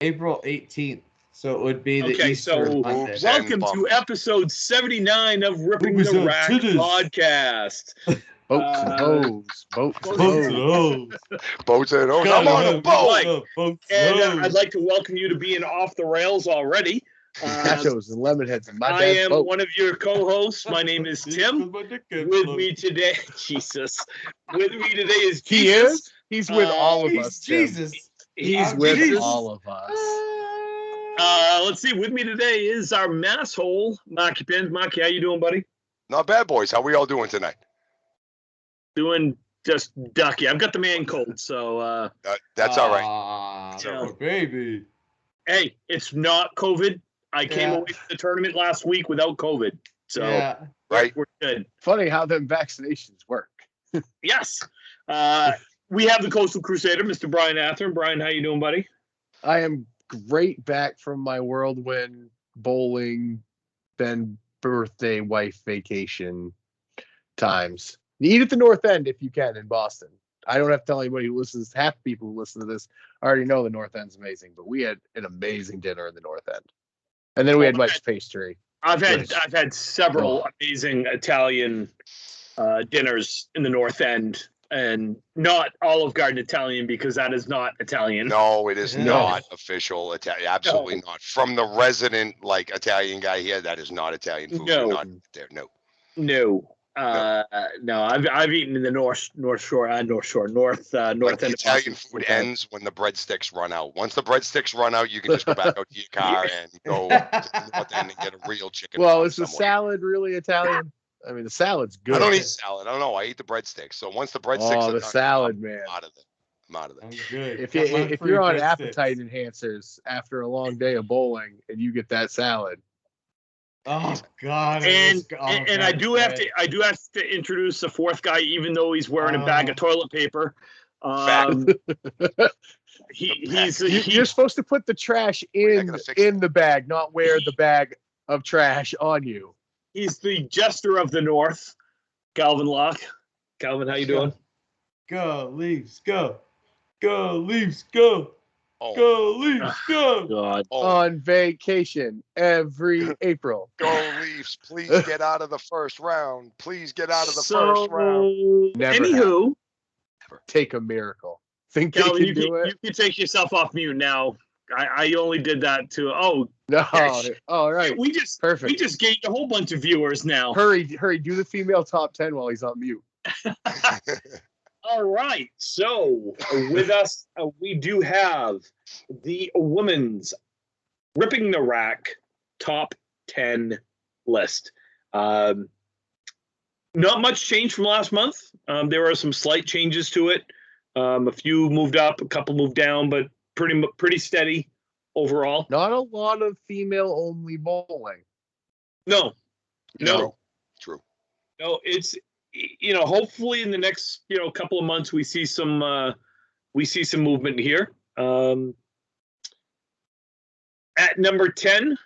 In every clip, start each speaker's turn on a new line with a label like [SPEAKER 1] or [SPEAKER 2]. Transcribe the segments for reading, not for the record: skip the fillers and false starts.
[SPEAKER 1] April 18th. So it would be the
[SPEAKER 2] Okay,
[SPEAKER 1] Easter
[SPEAKER 2] so
[SPEAKER 1] Monday.
[SPEAKER 3] Oops.
[SPEAKER 2] welcome to episode 79 of Ripping the
[SPEAKER 1] Boobas and
[SPEAKER 2] Rack
[SPEAKER 1] titties.
[SPEAKER 2] podcast.
[SPEAKER 4] Boats and hoes. Boats and
[SPEAKER 1] Boats and
[SPEAKER 4] hoes.
[SPEAKER 1] hoes.
[SPEAKER 3] Boats and hoes.
[SPEAKER 1] Gotta
[SPEAKER 3] I'm on a
[SPEAKER 1] have
[SPEAKER 3] boat.
[SPEAKER 1] it, boats
[SPEAKER 2] And
[SPEAKER 1] and
[SPEAKER 2] I'd
[SPEAKER 1] hoes.
[SPEAKER 2] like to welcome you to being off the rails already.
[SPEAKER 4] Nachos and lemon heads in my
[SPEAKER 2] I
[SPEAKER 4] dad's
[SPEAKER 2] am
[SPEAKER 4] boat.
[SPEAKER 2] one of your co-hosts. My name is Tim. With me today, Jesus. With me today is Jesus.
[SPEAKER 4] He is? He's with all of
[SPEAKER 1] He's
[SPEAKER 4] us, Tim.
[SPEAKER 1] Jesus.
[SPEAKER 2] He's
[SPEAKER 4] With
[SPEAKER 1] Jesus.
[SPEAKER 4] all of us.
[SPEAKER 2] Let's see. With me today is our masshole, Maki Pins. Maki, how you doing, buddy?
[SPEAKER 3] Not bad, boys. How we all doing tonight?
[SPEAKER 2] Doing just ducky. I've got the man cold, so
[SPEAKER 3] That's all right.
[SPEAKER 1] Ah,
[SPEAKER 2] Yeah.
[SPEAKER 1] poor baby.
[SPEAKER 2] hey, it's not COVID. I came
[SPEAKER 1] Yeah.
[SPEAKER 2] away from the tournament last week without COVID, so
[SPEAKER 1] Yeah.
[SPEAKER 3] Right.
[SPEAKER 2] we're good.
[SPEAKER 4] Funny how them vaccinations work.
[SPEAKER 2] Yes. We have the Coastal Crusader, Mr. Brian Athern. Brian, how you doing, buddy?
[SPEAKER 4] I am great back from my whirlwind bowling, then birthday wife vacation times. Eat at the North End if you can in Boston. I don't have to tell anybody who listens. Half the people who listen to this already know the North End's amazing, but we had an amazing dinner in the North End. And then we had much pastry.
[SPEAKER 2] I've
[SPEAKER 4] Nice.
[SPEAKER 2] had several amazing Italian dinners in the North End, and not Olive Garden Italian because that is not Italian.
[SPEAKER 3] No, it is
[SPEAKER 1] No.
[SPEAKER 3] not official Italian. Absolutely not. From the resident Italian guy here, that is not Italian food.
[SPEAKER 2] No.
[SPEAKER 3] We're not there. No.
[SPEAKER 2] No. No, I've eaten in the North End
[SPEAKER 3] Like
[SPEAKER 2] of
[SPEAKER 3] the
[SPEAKER 2] Boston.
[SPEAKER 3] Italian food ends when the breadsticks run out. Once the breadsticks run out, you can just go back out to your car and go to the North End and get a real chicken.
[SPEAKER 4] Well,
[SPEAKER 3] from
[SPEAKER 4] is the
[SPEAKER 3] somewhere.
[SPEAKER 4] salad really Italian? I mean, the salad's good.
[SPEAKER 3] I don't eat salad. I don't know. I eat the breadsticks. So once the breadsticks
[SPEAKER 4] Oh,
[SPEAKER 3] are
[SPEAKER 4] the
[SPEAKER 3] done,
[SPEAKER 4] salad, man.
[SPEAKER 3] I'm out of it. I'm out of it.
[SPEAKER 1] I'm good.
[SPEAKER 4] If
[SPEAKER 1] Got my
[SPEAKER 4] if
[SPEAKER 1] free
[SPEAKER 4] you're on
[SPEAKER 1] breadsticks.
[SPEAKER 4] appetite enhancers after a long day of bowling and you get that salad,
[SPEAKER 1] Oh God.
[SPEAKER 2] And I do have to introduce the fourth guy, even though he's wearing a bag of toilet paper. He's
[SPEAKER 4] you're supposed to put the trash
[SPEAKER 3] We're not
[SPEAKER 4] in
[SPEAKER 3] gonna fix
[SPEAKER 4] the bag, not wear the bag of trash on you.
[SPEAKER 2] he's the jester of the North, Calvin Locke. Calvin, how you doing?
[SPEAKER 1] Go Leafs, go. Go Leafs, go.
[SPEAKER 3] Oh,
[SPEAKER 1] Go Leafs, go.
[SPEAKER 2] God.
[SPEAKER 3] oh,
[SPEAKER 4] On vacation every April.
[SPEAKER 3] go Leafs. Please get out of the first round. Please get out of the first round.
[SPEAKER 4] Never
[SPEAKER 2] Anywho,
[SPEAKER 4] Take a miracle. Think
[SPEAKER 2] Calvin,
[SPEAKER 4] they
[SPEAKER 2] you
[SPEAKER 4] can do it?
[SPEAKER 2] can take yourself off mute now. I only did that to
[SPEAKER 4] No.
[SPEAKER 2] Yes.
[SPEAKER 4] All right.
[SPEAKER 2] we just
[SPEAKER 4] Perfect.
[SPEAKER 2] gained a whole bunch of viewers now.
[SPEAKER 4] Hurry. Do the female top 10 while he's on mute.
[SPEAKER 2] All right. So with us, we do have the women's Ripping the Rack top 10 list. Not much change from last month. There are some slight changes to it. A few moved up, a couple moved down, but pretty steady overall.
[SPEAKER 4] Not a lot of female only bowling.
[SPEAKER 2] No.
[SPEAKER 3] True.
[SPEAKER 2] No, it's hopefully in the next couple of months we see some movement here. At number 10,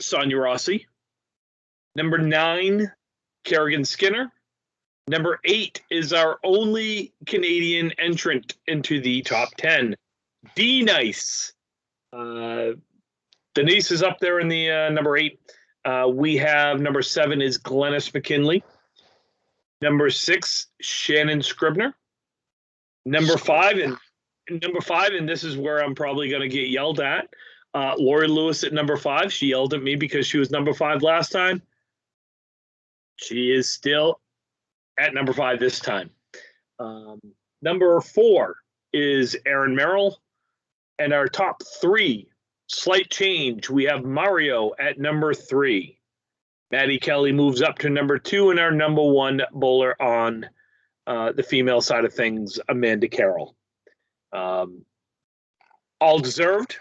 [SPEAKER 2] Sonia Rossi. Number 9, Kerrigan Skinner. Number 8 is our only Canadian entrant into the top 10, D Nice. Denise is up there in the number 8. We have number 7 is Glennis McKinley. Number 6, Shannon Scribner. Number 5, and this is where I'm probably going to get yelled at. Lori Lewis at number 5. She yelled at me because she was number 5 last time. She is still at number 5 this time. Number 4 is Aaron Merrill. And our top 3, slight change. We have Mario at number 3. Maddie Kelly moves up to number 2, and our number 1 bowler on the female side of things, Amanda Carroll. All deserved,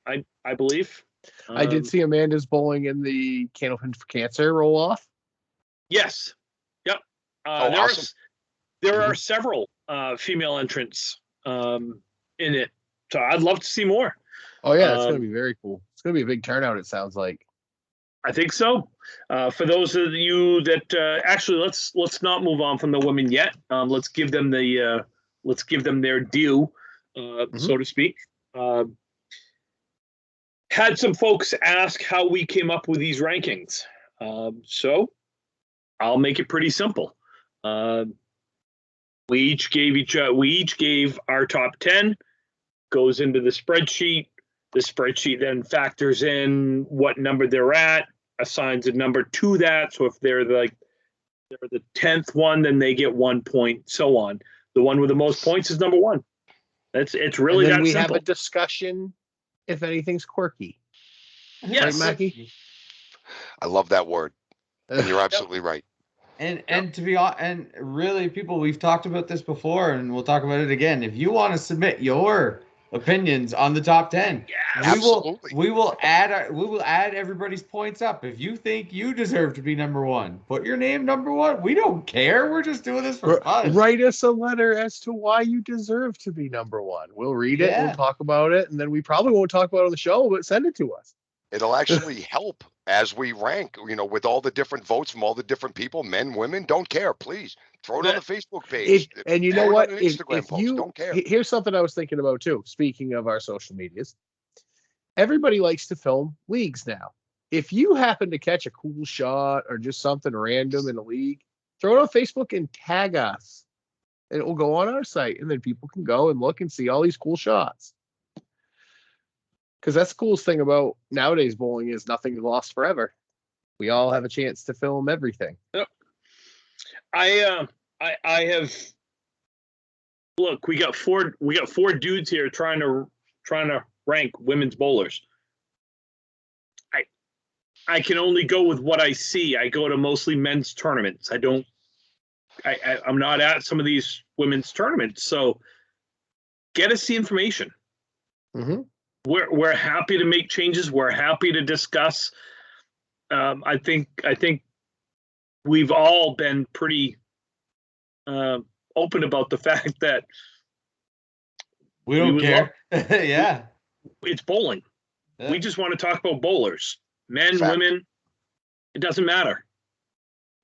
[SPEAKER 2] I believe.
[SPEAKER 4] I did see Amanda's bowling in the Candlepin for Cancer roll off.
[SPEAKER 2] Yes. Yep.
[SPEAKER 3] Awesome.
[SPEAKER 2] There are several female entrants in it, so I'd love to see more.
[SPEAKER 4] Oh yeah, it's gonna be very cool. It's gonna be a big turnout. It sounds like.
[SPEAKER 2] I think so. For those of you that actually, let's not move on from the women yet. Let's give them their due, so to speak. had some folks ask how we came up with these rankings. So I'll make it pretty simple. We each gave our top 10, goes into the spreadsheet. The spreadsheet then factors in what number they're at, assigns a number to that. So if they're the 10th one, then they get 1 point, so on. The one with the most points is number one. It's really
[SPEAKER 4] And then
[SPEAKER 2] that
[SPEAKER 4] we
[SPEAKER 2] simple.
[SPEAKER 4] have a discussion if anything's quirky.
[SPEAKER 2] Yes.
[SPEAKER 4] Right, Mackie?
[SPEAKER 3] I love that word. And you're absolutely right.
[SPEAKER 1] And to be honest, and really, people, we've talked about this before, and we'll talk about it again. If you want to submit your opinions on the top 10,
[SPEAKER 3] Absolutely.
[SPEAKER 1] we will add everybody's points up. If you think you deserve to be number one, put your name number one. We don't care. We're just doing this for fun.
[SPEAKER 4] Write us a letter as to why you deserve to be number one. We'll read it,
[SPEAKER 1] Yeah.
[SPEAKER 4] we'll talk about it, and then we probably won't talk about it on the show, but send it to us.
[SPEAKER 3] It'll actually help as we rank, with all the different votes from all the different people, men, women, don't care. Please throw it on the Facebook page.
[SPEAKER 4] And you know
[SPEAKER 3] Throw it
[SPEAKER 4] what?
[SPEAKER 3] on an Instagram post. Don't care.
[SPEAKER 4] Here's something I was thinking about too. Speaking of our social medias, everybody likes to film leagues now. If you happen to catch a cool shot or just something random in a league, throw it on Facebook and tag us, and it will go on our site, and then people can go and look and see all these cool shots. Because that's the coolest thing about nowadays bowling is nothing is lost forever. We all have a chance to film everything.
[SPEAKER 2] Yep. I have, look, we got four dudes here trying to rank women's bowlers. I can only go with what I see. I go to mostly men's tournaments. I'm not at some of these women's tournaments. So get us the information.
[SPEAKER 4] Mm-hmm.
[SPEAKER 2] We're happy to make changes. We're happy to discuss. I think we've all been pretty open about the fact that
[SPEAKER 1] We don't
[SPEAKER 2] would
[SPEAKER 1] care. Yeah.
[SPEAKER 2] it's bowling.
[SPEAKER 1] Yeah.
[SPEAKER 2] We just want to talk about bowlers, men,
[SPEAKER 3] Fact.
[SPEAKER 2] women. It doesn't matter.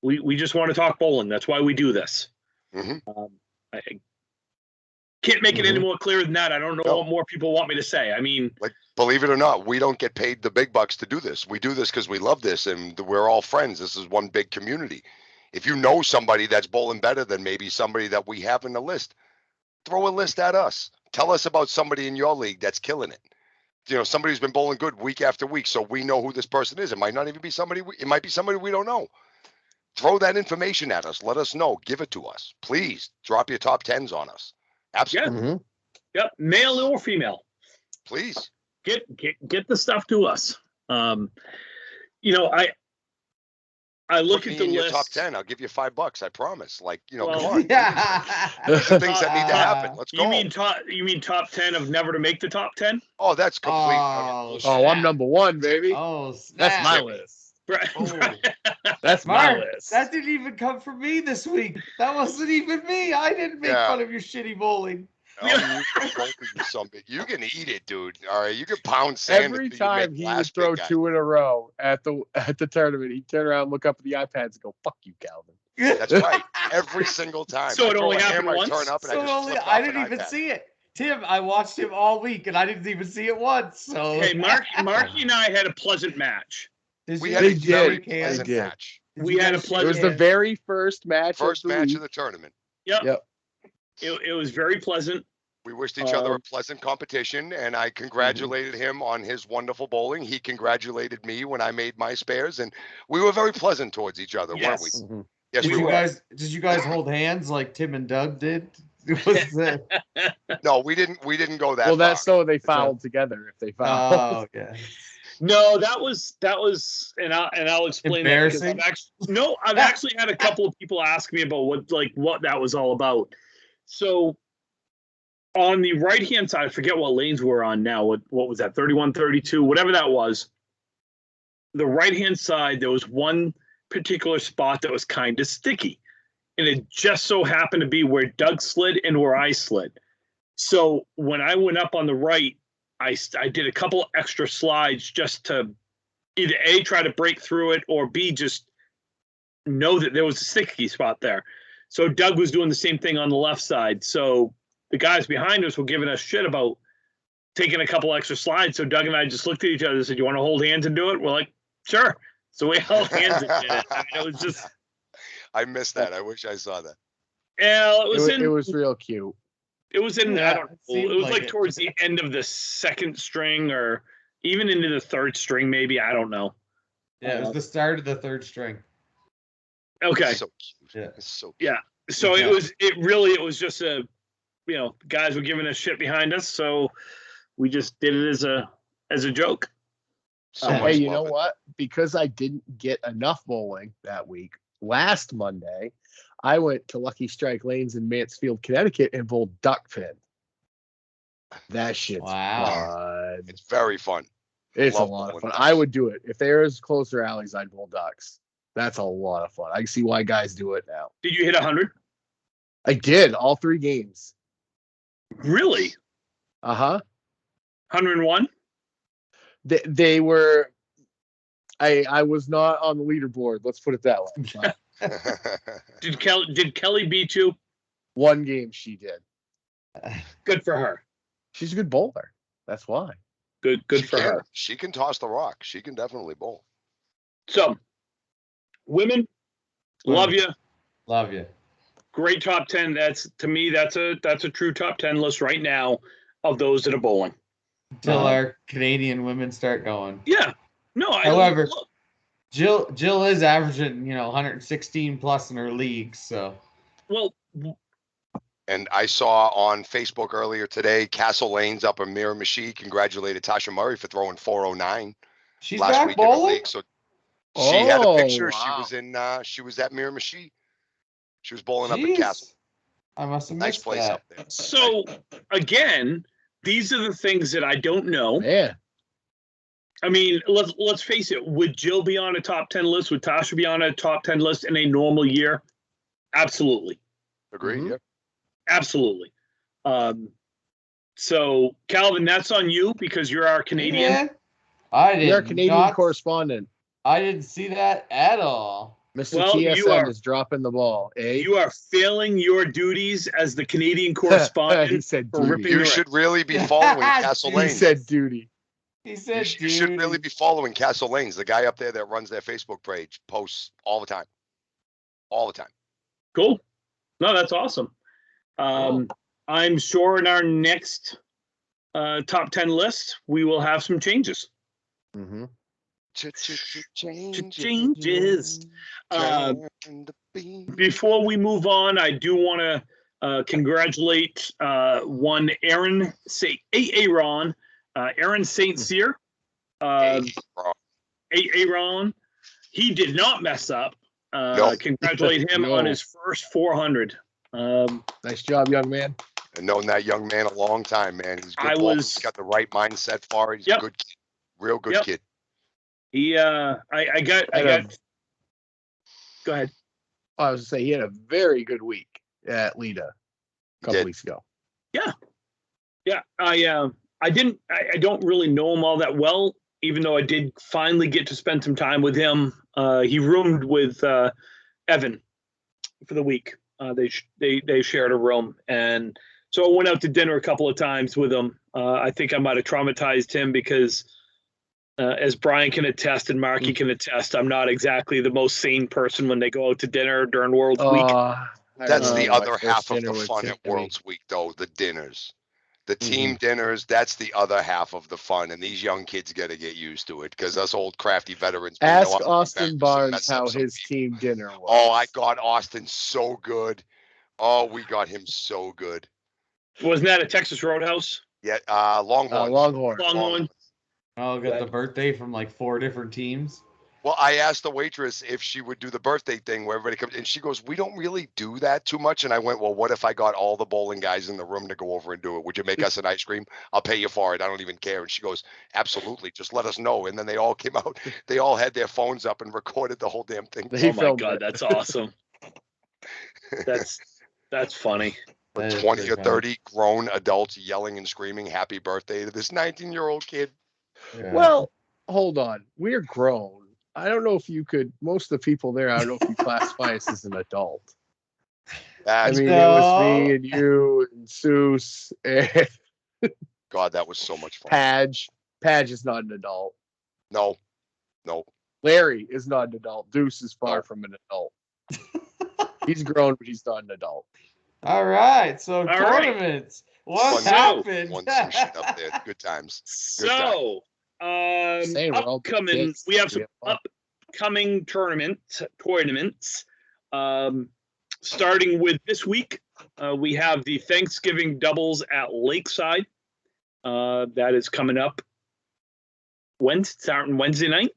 [SPEAKER 2] We just want to talk bowling. That's why we do this.
[SPEAKER 3] Mhm.
[SPEAKER 2] I can't make it any more clear than that. I don't know
[SPEAKER 3] No.
[SPEAKER 2] what more people want me to say. I mean,
[SPEAKER 3] Like, believe it or not, we don't get paid the big bucks to do this. We do this because we love this and we're all friends. This is one big community. If you know somebody that's bowling better than maybe somebody that we have in the list, throw a list at us. Tell us about somebody in your league that's killing it. Somebody who's been bowling good week after week, so we know who this person is. It might not even be somebody. It might be somebody we don't know. Throw that information at us. Let us know. Give it to us. Please drop your top 10s on us. Absolutely.
[SPEAKER 4] Mm-hmm.
[SPEAKER 2] yep, male or female.
[SPEAKER 3] Please.
[SPEAKER 2] Get the stuff to us. I look
[SPEAKER 3] Put
[SPEAKER 2] at
[SPEAKER 3] me
[SPEAKER 2] the
[SPEAKER 3] in your
[SPEAKER 2] list.
[SPEAKER 3] top 10. I'll give you $5. I promise.
[SPEAKER 2] Well,
[SPEAKER 3] Come on.
[SPEAKER 1] Yeah.
[SPEAKER 3] These are things that need to happen. Let's go.
[SPEAKER 2] You mean top 10 of never to make the top 10?
[SPEAKER 3] Oh, that's complete.
[SPEAKER 1] Oh,
[SPEAKER 4] Oh, I'm number one, baby.
[SPEAKER 1] Oh,
[SPEAKER 4] That's
[SPEAKER 1] snap.
[SPEAKER 4] my list.
[SPEAKER 2] Right.
[SPEAKER 1] Oh.
[SPEAKER 4] That's my
[SPEAKER 1] Mark,
[SPEAKER 4] list.
[SPEAKER 1] that didn't even come from me this week. That wasn't even me. I didn't make
[SPEAKER 3] Yeah.
[SPEAKER 1] fun of your shitty bowling.
[SPEAKER 3] Oh, you can both of you some big. You can eat it, dude. All right, you can pound sand.
[SPEAKER 4] Every
[SPEAKER 3] until you make
[SPEAKER 4] time he would
[SPEAKER 3] glass,
[SPEAKER 4] throw
[SPEAKER 3] big guy.
[SPEAKER 4] 2 in a row at the tournament, he'd turn around, look up at the iPads, and go, "Fuck you, Calvin."
[SPEAKER 3] That's right. Every single time.
[SPEAKER 2] So
[SPEAKER 3] I
[SPEAKER 2] it
[SPEAKER 3] throw
[SPEAKER 2] only
[SPEAKER 3] a
[SPEAKER 2] happened
[SPEAKER 3] hammer, I
[SPEAKER 2] once?
[SPEAKER 3] turn up, and
[SPEAKER 1] So
[SPEAKER 3] I just
[SPEAKER 1] only,
[SPEAKER 3] flip
[SPEAKER 1] I
[SPEAKER 3] off
[SPEAKER 1] didn't
[SPEAKER 3] an
[SPEAKER 1] even
[SPEAKER 3] iPad.
[SPEAKER 1] see it. Tim, I watched him all week and I didn't even see it once. So
[SPEAKER 2] Hey, Marky and I had a pleasant match.
[SPEAKER 1] Did
[SPEAKER 3] We
[SPEAKER 1] you
[SPEAKER 3] had a
[SPEAKER 4] They
[SPEAKER 1] guys
[SPEAKER 3] very
[SPEAKER 1] shake
[SPEAKER 4] did.
[SPEAKER 1] hands?
[SPEAKER 3] pleasant
[SPEAKER 4] They did.
[SPEAKER 3] match.
[SPEAKER 1] Did
[SPEAKER 2] We
[SPEAKER 1] you
[SPEAKER 2] had
[SPEAKER 1] guys
[SPEAKER 2] a
[SPEAKER 1] shake
[SPEAKER 4] It was the
[SPEAKER 1] hands?
[SPEAKER 4] very first match.
[SPEAKER 3] First
[SPEAKER 4] of the
[SPEAKER 3] match
[SPEAKER 4] week.
[SPEAKER 3] of the tournament.
[SPEAKER 2] Yep.
[SPEAKER 4] Yep.
[SPEAKER 2] It was very pleasant.
[SPEAKER 3] We wished each other a
[SPEAKER 2] Um,
[SPEAKER 3] pleasant competition, and I congratulated him on his wonderful bowling. He congratulated me when I made my spares, and we were very pleasant towards each other, weren't we?
[SPEAKER 2] Yes.
[SPEAKER 4] Mhm.
[SPEAKER 3] Yes,
[SPEAKER 1] Did
[SPEAKER 3] we
[SPEAKER 1] you
[SPEAKER 3] were.
[SPEAKER 1] guys hold hands like Tim and Doug did? Was that-
[SPEAKER 3] No, we didn't go that
[SPEAKER 4] Well,
[SPEAKER 3] far.
[SPEAKER 4] that's so they fouled together if they fouled.
[SPEAKER 1] Oh, okay.
[SPEAKER 2] No, that was, and I'll explain that. because
[SPEAKER 1] Embarrassing?
[SPEAKER 2] I've actually had a couple of people ask me about what that was all about. So on the right hand side, I forget what lanes we're on now. What was that? 31, 32, whatever that was. The right hand side, there was one particular spot that was kind of sticky, and it just so happened to be where Doug slid and where I slid. So when I went up on the right, I did a couple extra slides just to either A, try to break through it, or B, just know that there was a sticky spot there. So Doug was doing the same thing on the left side. So the guys behind us were giving us shit about taking a couple extra slides. So Doug and I just looked at each other and said, "You want to hold hands and do it?" We're like, "Sure." So we held hands and did it. I mean, it was just,
[SPEAKER 3] I missed that. I wish I saw that.
[SPEAKER 2] yeah,
[SPEAKER 4] It was real cute.
[SPEAKER 2] it was in,
[SPEAKER 1] Yeah,
[SPEAKER 2] I don't
[SPEAKER 1] it
[SPEAKER 2] know,
[SPEAKER 1] seemed
[SPEAKER 2] it was
[SPEAKER 1] like
[SPEAKER 2] like
[SPEAKER 1] it.
[SPEAKER 2] towards the end of the second string or even into the third string, maybe. I don't know.
[SPEAKER 1] Yeah, it was the start of the third string.
[SPEAKER 2] Okay.
[SPEAKER 3] It's so cute.
[SPEAKER 1] Yeah.
[SPEAKER 3] It's so cute.
[SPEAKER 2] Yeah. So
[SPEAKER 1] Yeah.
[SPEAKER 2] it was just a, guys were giving us shit behind us. So we just did it as a joke.
[SPEAKER 3] So
[SPEAKER 4] Hey,
[SPEAKER 3] much
[SPEAKER 4] you know
[SPEAKER 3] love it.
[SPEAKER 4] what? Because I didn't get enough bowling that week, last Monday, I went to Lucky Strike Lanes in Mansfield, Connecticut, and bowled duck pin. That shit's
[SPEAKER 1] Wow.
[SPEAKER 4] fun.
[SPEAKER 3] It's very fun.
[SPEAKER 4] It's
[SPEAKER 3] Love
[SPEAKER 4] a lot of
[SPEAKER 3] bowling
[SPEAKER 4] fun.
[SPEAKER 3] ducks.
[SPEAKER 4] I would do it. If there's closer alleys, I'd bowl ducks. That's a lot of fun. I can see why guys do it now.
[SPEAKER 2] Did you hit 100?
[SPEAKER 4] I did all 3 games.
[SPEAKER 2] Really?
[SPEAKER 4] Uh-huh.
[SPEAKER 2] 101?
[SPEAKER 4] They were. I was not on the leaderboard. Let's put it that way. But
[SPEAKER 2] Did Kelly beat you?
[SPEAKER 4] 1 game she did.
[SPEAKER 2] Good for her.
[SPEAKER 4] She's a good bowler. That's why.
[SPEAKER 2] Good
[SPEAKER 3] She
[SPEAKER 2] for
[SPEAKER 3] can.
[SPEAKER 2] her.
[SPEAKER 3] She can toss the rock. She can definitely bowl.
[SPEAKER 2] So, women, love you.
[SPEAKER 1] Love you.
[SPEAKER 2] Great top 10. That's, to me, that's a true top 10 list right now of those that are bowling.
[SPEAKER 1] Until our Canadian women start going.
[SPEAKER 2] Yeah. No,
[SPEAKER 1] However, Jill is averaging, 116 plus in her league, so
[SPEAKER 2] well,
[SPEAKER 3] And I saw on Facebook earlier today, Castle Lanes up in Miramichi congratulated Tasha Murray for throwing 409
[SPEAKER 1] she's
[SPEAKER 3] last
[SPEAKER 1] back
[SPEAKER 3] week in her
[SPEAKER 1] bowling.
[SPEAKER 3] league. So she had a
[SPEAKER 4] Oh,
[SPEAKER 3] picture.
[SPEAKER 4] wow.
[SPEAKER 3] She was at Miramichi. She was bowling up
[SPEAKER 1] Jeez.
[SPEAKER 3] at Castle.
[SPEAKER 1] I must have
[SPEAKER 3] Nice
[SPEAKER 1] missed
[SPEAKER 3] place
[SPEAKER 1] that.
[SPEAKER 3] up there.
[SPEAKER 2] so again, these are the things that I don't know.
[SPEAKER 4] Man.
[SPEAKER 2] I mean, let's face it. Would Jill be on a top 10 list? Would Tasha be on a top 10 list in a normal year? Absolutely.
[SPEAKER 3] Agreed.
[SPEAKER 4] Mhm.
[SPEAKER 3] Yeah.
[SPEAKER 2] Absolutely. So Calvin, that's on you because you're our Canadian.
[SPEAKER 1] Yeah, I did
[SPEAKER 4] You're a Canadian
[SPEAKER 1] not,
[SPEAKER 4] correspondent.
[SPEAKER 1] I didn't see that at all.
[SPEAKER 4] Mr.
[SPEAKER 2] Well, you
[SPEAKER 4] TSM
[SPEAKER 2] are-
[SPEAKER 4] is dropping the ball, eh?
[SPEAKER 2] You are failing your duties as the Canadian
[SPEAKER 4] he
[SPEAKER 2] correspondent.
[SPEAKER 4] said
[SPEAKER 2] for
[SPEAKER 4] duty.
[SPEAKER 2] ripping
[SPEAKER 3] You
[SPEAKER 2] your-
[SPEAKER 3] should really be following Castle
[SPEAKER 4] He
[SPEAKER 3] Lanes.
[SPEAKER 4] said duty.
[SPEAKER 1] He
[SPEAKER 3] You,
[SPEAKER 1] said,
[SPEAKER 3] you should really be following Castle Lanes. The guy up there that runs their Facebook page posts all the time. All the time.
[SPEAKER 2] Cool. No, that's awesome. I'm sure in our next top 10 list, we will have some changes.
[SPEAKER 4] Mm-hmm.
[SPEAKER 2] Changes.
[SPEAKER 3] Turn the beat.
[SPEAKER 2] Before we move on, I do want to congratulate one Aaron St. Cyr. Aaron. He did not mess up.
[SPEAKER 3] No.
[SPEAKER 2] Congratulate him
[SPEAKER 4] No.
[SPEAKER 2] on his first 400.
[SPEAKER 4] Nice job, young man.
[SPEAKER 3] I've known that young man a long time, man. He's a good
[SPEAKER 2] I
[SPEAKER 3] ball.
[SPEAKER 2] was-
[SPEAKER 3] He's got the right mindset for it. He's
[SPEAKER 2] Yep.
[SPEAKER 3] a good kid. Real good
[SPEAKER 2] Yep.
[SPEAKER 3] kid.
[SPEAKER 2] He, I got. Go ahead.
[SPEAKER 4] I was to say he had a very good week at Lita a couple
[SPEAKER 3] did.
[SPEAKER 4] weeks ago.
[SPEAKER 2] Yeah, I don't really know him all that well, even though I did finally get to spend some time with him. He roomed with Evan for the week. They shared a room, and so I went out to dinner a couple of times with him. I think I might have traumatized him because, as Brian can attest and Marky can attest, I'm not exactly the most sane person when they go out to dinner during World's Week.
[SPEAKER 4] I
[SPEAKER 3] That's
[SPEAKER 4] remember
[SPEAKER 3] the
[SPEAKER 4] my
[SPEAKER 3] other
[SPEAKER 4] first
[SPEAKER 3] half of
[SPEAKER 4] dinner
[SPEAKER 3] the
[SPEAKER 4] with
[SPEAKER 3] fun at
[SPEAKER 4] Timmy.
[SPEAKER 3] World's Week, though. The dinners. The team dinners, that's the other half of the fun. And these young kids got to get used to it because us old crafty veterans. we know
[SPEAKER 4] Ask
[SPEAKER 3] how to
[SPEAKER 4] Austin
[SPEAKER 3] mess up
[SPEAKER 4] Barnes
[SPEAKER 3] some
[SPEAKER 4] how his
[SPEAKER 3] people.
[SPEAKER 4] team dinner was.
[SPEAKER 3] Oh, I got Austin so good. Oh, we got him so good.
[SPEAKER 2] Wasn't that a Texas Roadhouse?
[SPEAKER 3] Yeah, Longhorns.
[SPEAKER 4] Longhorn.
[SPEAKER 2] Longhorn.
[SPEAKER 1] Oh, got the birthday from like 4 different teams.
[SPEAKER 3] Well, I asked the waitress if she would do the birthday thing where everybody comes, and she goes, "We don't really do that too much." And I went, "Well, what if I got all the bowling guys in the room to go over and do it? Would you make us an ice cream? I'll pay you for it. I don't even care." And she goes, "Absolutely. Just let us know." And then they all came out. They all had their phones up and recorded the whole damn thing.
[SPEAKER 4] He
[SPEAKER 2] Oh my
[SPEAKER 4] filmed
[SPEAKER 2] God,
[SPEAKER 4] it.
[SPEAKER 2] that's awesome. That's funny.
[SPEAKER 3] For
[SPEAKER 1] That is
[SPEAKER 3] 20
[SPEAKER 1] pretty
[SPEAKER 3] or
[SPEAKER 1] funny.
[SPEAKER 3] 30 grown adults yelling and screaming happy birthday to this 19-year-old kid.
[SPEAKER 1] Yeah.
[SPEAKER 4] Well, hold on. We're grown. I don't know if you could. Most of the people there, I don't know if you classify us as an adult. I
[SPEAKER 3] That's
[SPEAKER 4] mean,
[SPEAKER 1] No.
[SPEAKER 4] it was me and you and Seuss and
[SPEAKER 3] God, that was so much fun.
[SPEAKER 4] Padge is not an adult.
[SPEAKER 3] No.
[SPEAKER 4] Larry is not an adult. Deuce is far
[SPEAKER 3] No.
[SPEAKER 4] from an adult. He's grown, but he's not an adult.
[SPEAKER 1] All right. So
[SPEAKER 2] right.
[SPEAKER 1] tournaments. What
[SPEAKER 3] Fun.
[SPEAKER 1] happened?
[SPEAKER 3] Won some shit up there. Good times.
[SPEAKER 2] So,
[SPEAKER 4] Saying we're all
[SPEAKER 2] upcoming,
[SPEAKER 4] kids.
[SPEAKER 2] we have some
[SPEAKER 4] We have fun.
[SPEAKER 2] upcoming tournaments. Starting with this week, we have the Thanksgiving doubles at Lakeside. That is coming up starting Wednesday night.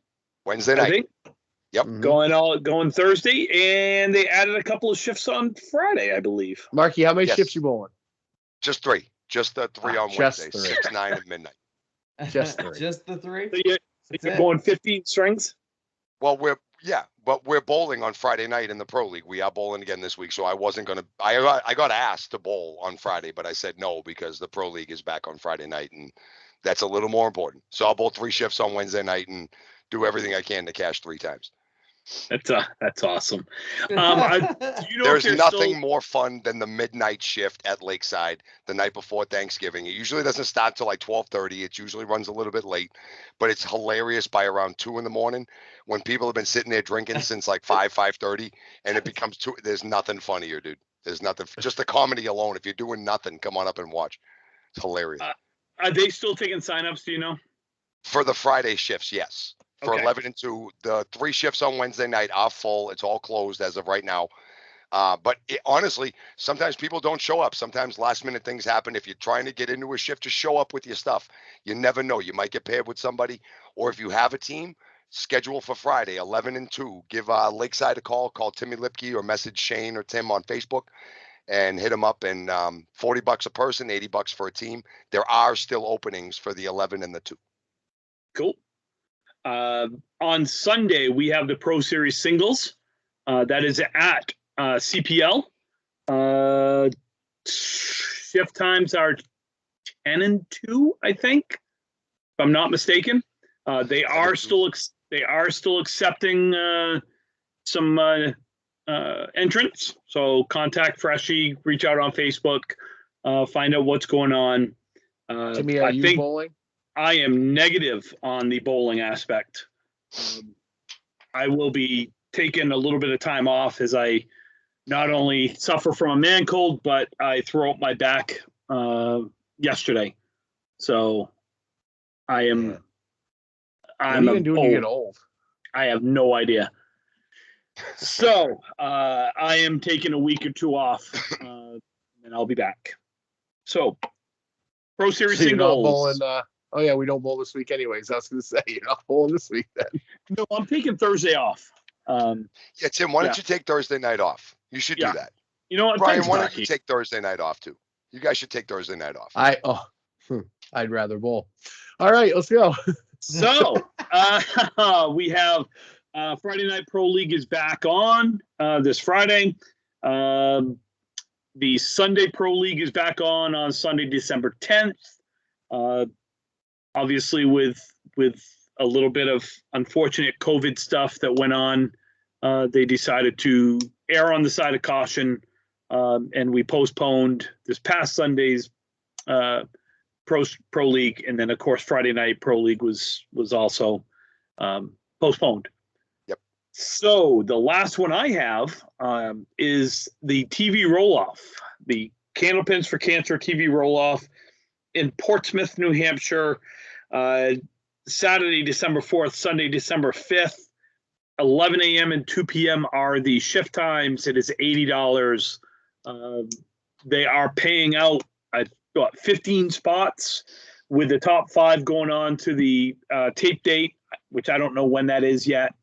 [SPEAKER 3] Wednesday
[SPEAKER 2] I
[SPEAKER 3] night.
[SPEAKER 2] think.
[SPEAKER 3] Yep.
[SPEAKER 4] Mhm.
[SPEAKER 2] Going Thursday, and they added a couple of shifts on Friday, I believe.
[SPEAKER 4] Marky, how many
[SPEAKER 3] Yes.
[SPEAKER 4] shifts you bowling?
[SPEAKER 3] Just 3. Just the 3 on
[SPEAKER 4] Just
[SPEAKER 3] Wednesday.
[SPEAKER 4] 3.
[SPEAKER 3] 6, 9, and midnight.
[SPEAKER 4] Just 3.
[SPEAKER 1] Just the 3?
[SPEAKER 2] So you're
[SPEAKER 1] That's it.
[SPEAKER 2] going 15 strings.
[SPEAKER 3] Well, we're bowling on Friday night in the Pro League. We are bowling again this week, so I wasn't gonna. I got asked to bowl on Friday, but I said no because the Pro League is back on Friday night, and that's a little more important. So I'll bowl 3 shifts on Wednesday night and do everything I can to cash 3 times.
[SPEAKER 2] That's awesome. Do you know
[SPEAKER 3] There's
[SPEAKER 2] if
[SPEAKER 3] nothing
[SPEAKER 2] still,
[SPEAKER 3] more fun than the midnight shift at Lakeside the night before Thanksgiving. It usually doesn't start till like 12:30. It usually runs a little bit late, but it's hilarious by around 2 a.m. when people have been sitting there drinking since like 5:30, and it becomes 2. There's nothing funnier, dude. There's nothing. Just the comedy alone. If you're doing nothing, come on up and watch. It's hilarious.
[SPEAKER 2] are they still taking signups? Do you know?
[SPEAKER 3] For the Friday shifts, yes. For
[SPEAKER 2] Okay.
[SPEAKER 3] 11 and 2, the 3 shifts on Wednesday night are full. It's all closed as of right now. But honestly, sometimes people don't show up. Sometimes last minute things happen. If you're trying to get into a shift, just show up with your stuff. You never know. You might get paired with somebody. Or if you have a team, schedule for Friday, 11 and 2. Give Lakeside a call. Call Timmy Lipke or message Shane or Tim on Facebook and hit them up. And $40 a person, $80 for a team. There are still openings for the 11 and the 2.
[SPEAKER 2] Cool. On Sunday, we have the Pro Series singles. That is at CPL. Shift times are 10 and 2, I think, if I'm not mistaken. They are still accepting some entrants. So contact Freshie, reach out on Facebook, find out what's going on.
[SPEAKER 4] Timmy, are you bowling?
[SPEAKER 2] I am negative on the bowling aspect. I will be taking a little bit of time off as I not only suffer from a man cold, but I threw out my back yesterday. So I am.
[SPEAKER 4] Yeah.
[SPEAKER 2] I'm
[SPEAKER 4] what are you gonna do when you get old?
[SPEAKER 2] I have no idea. So I am taking a week or 2 off, and I'll be back. So Pro Series
[SPEAKER 4] So you're not
[SPEAKER 2] singles.
[SPEAKER 4] bowling, oh yeah, we don't bowl this week anyways. I was gonna say you're not bowling this week then.
[SPEAKER 2] No, I'm taking Thursday off.
[SPEAKER 3] Yeah, Tim, why don't you take Thursday night off? You should do that.
[SPEAKER 2] You know what,
[SPEAKER 3] Brian,
[SPEAKER 2] thanks,
[SPEAKER 3] why don't
[SPEAKER 2] Marky.
[SPEAKER 3] you take Thursday night off too? You guys should take Thursday night off.
[SPEAKER 4] I'd rather bowl. All right, let's go.
[SPEAKER 2] So we have Friday Night Pro League is back on this Friday. The Sunday Pro League is back on Sunday, December 10th. Obviously, with a little bit of unfortunate COVID stuff that went on, they decided to err on the side of caution, and we postponed this past Sunday's Pro League, and then of course Friday Night Pro League was also postponed.
[SPEAKER 3] Yep.
[SPEAKER 2] So the last one I have is the TV roll-off, the Candlepins for Cancer TV roll-off in Portsmouth, New Hampshire, Saturday, December 4th, Sunday, December 5th. 11 a.m. and 2 p.m. are the shift times. It is $80. They are paying out 15 spots, with the top 5 going on to the tape date, which I don't know when that is yet.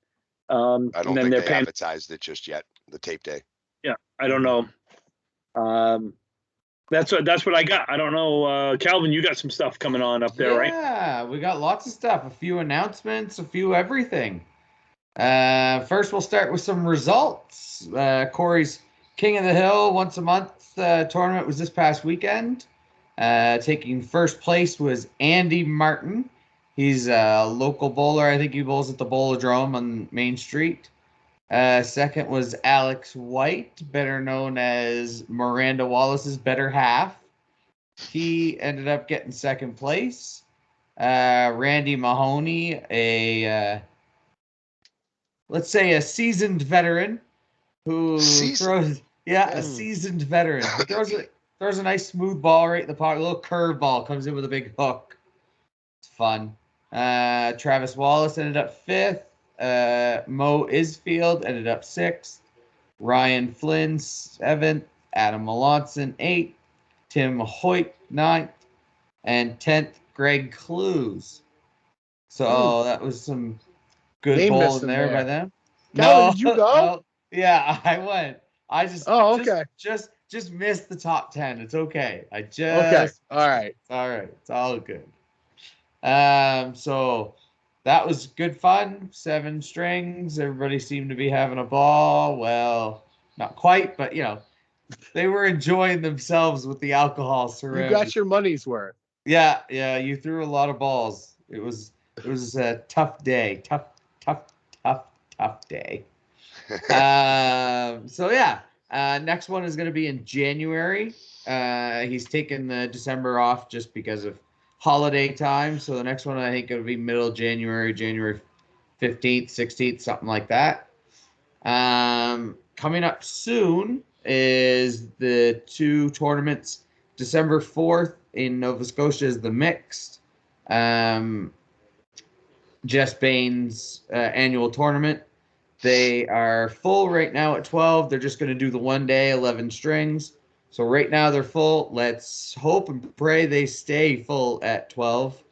[SPEAKER 3] I don't
[SPEAKER 2] and then
[SPEAKER 3] think
[SPEAKER 2] they're
[SPEAKER 3] they
[SPEAKER 2] paying.
[SPEAKER 3] advertised it just yet, the tape day.
[SPEAKER 2] Yeah, I don't know. That's what I got. I don't know. Calvin, you got some stuff coming on up there, right?
[SPEAKER 1] Yeah, we got lots of stuff. A few announcements, a few everything. First, we'll start with some results. Corey's King of the Hill once a month tournament was this past weekend. Taking first place was Andy Martin. He's a local bowler. I think he bowls at the Bowlodrome on Main Street. Second was Alex White, better known as Miranda Wallace's better half. He ended up getting second place. Randy Mahoney, let's say a seasoned veteran who throws, a seasoned veteran. He throws a nice smooth ball right in the pocket. A little curve ball comes in with a big hook. It's fun. Travis Wallace ended up 5th. Mo Isfield ended up 6th. Ryan Flynn 7th. Adam Melanson 8th. Tim Hoyt 9th. And 10th, Greg Clues. So that was some good
[SPEAKER 4] They missed
[SPEAKER 1] bowling
[SPEAKER 4] him
[SPEAKER 1] there by
[SPEAKER 4] there.
[SPEAKER 1] them.
[SPEAKER 4] Tyler, did you go?
[SPEAKER 1] No, yeah, I went. I just
[SPEAKER 4] okay.
[SPEAKER 1] just missed the top 10. It's okay.
[SPEAKER 4] Okay. All right.
[SPEAKER 1] It's all right. It's all good. So that was good fun. 7 strings. Everybody seemed to be having a ball. Well, not quite, but they were enjoying themselves with the alcohol
[SPEAKER 4] You
[SPEAKER 1] surrounding.
[SPEAKER 4] got your money's worth.
[SPEAKER 1] Yeah. You threw a lot of balls. It was a tough day. Tough day. Next one is going to be in January. He's taken the December off just because of holiday time. So the next one I think it'll be middle of January 15th, 16th, something like that. Coming up soon is the 2 tournaments. December 4th in Nova Scotia is the mixed. Jess Bain's annual tournament. They are full right now at 12. They're just going to do the one day, 11 strings. So right now they're full. Let's hope and pray they stay full at 12.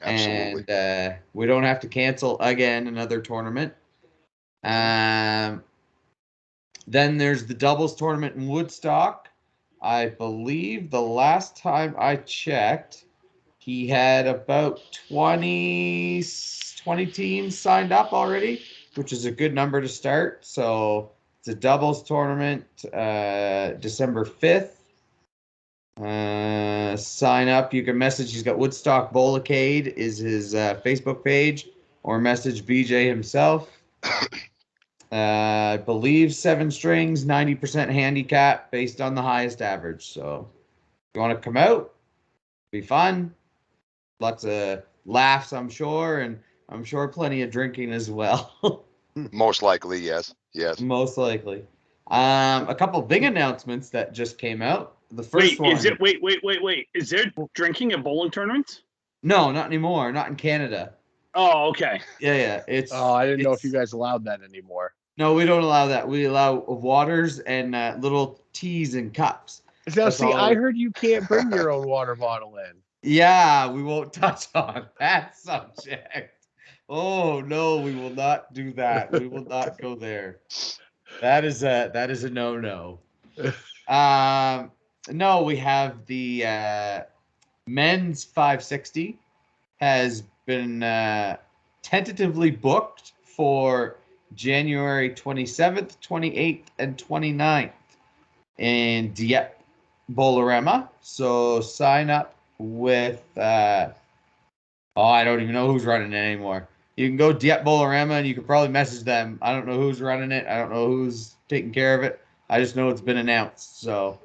[SPEAKER 3] Absolutely.
[SPEAKER 1] And we don't have to cancel again another tournament. Then there's the doubles tournament in Woodstock. I believe the last time I checked, he had about 20 teams signed up already, which is a good number to start. So it's a doubles tournament, December 5th. Sign up. You can message. He's got Woodstock Bowlacade is his Facebook page, or message BJ himself. I believe 7 strings, 90% handicap based on the highest average. So if you want to come out, be fun. Lots of laughs, I'm sure, and I'm sure plenty of drinking as well.
[SPEAKER 3] Most likely, yes.
[SPEAKER 1] Most likely. A couple big announcements that just came out. The first one.
[SPEAKER 2] Wait. Is there drinking at bowling tournaments?
[SPEAKER 1] No, not anymore. Not in Canada.
[SPEAKER 2] Oh, okay.
[SPEAKER 1] Yeah.
[SPEAKER 4] I didn't know if you guys allowed that anymore.
[SPEAKER 1] No, we don't allow that. We allow waters and little teas and cups.
[SPEAKER 4] Now, I heard you can't bring your own water bottle in.
[SPEAKER 1] Yeah, we won't touch on that subject. Oh no, we will not do that. We will not go there. That is a no. No, we have the men's 560 has been tentatively booked for January 27th, 28th, and 29th in Dieppe Bolorama. So sign up with I don't even know who's running it anymore. You can go Dieppe Bolorama and you can probably message them. I don't know who's running it. I don't know who's taking care of it. I just know it's been announced. So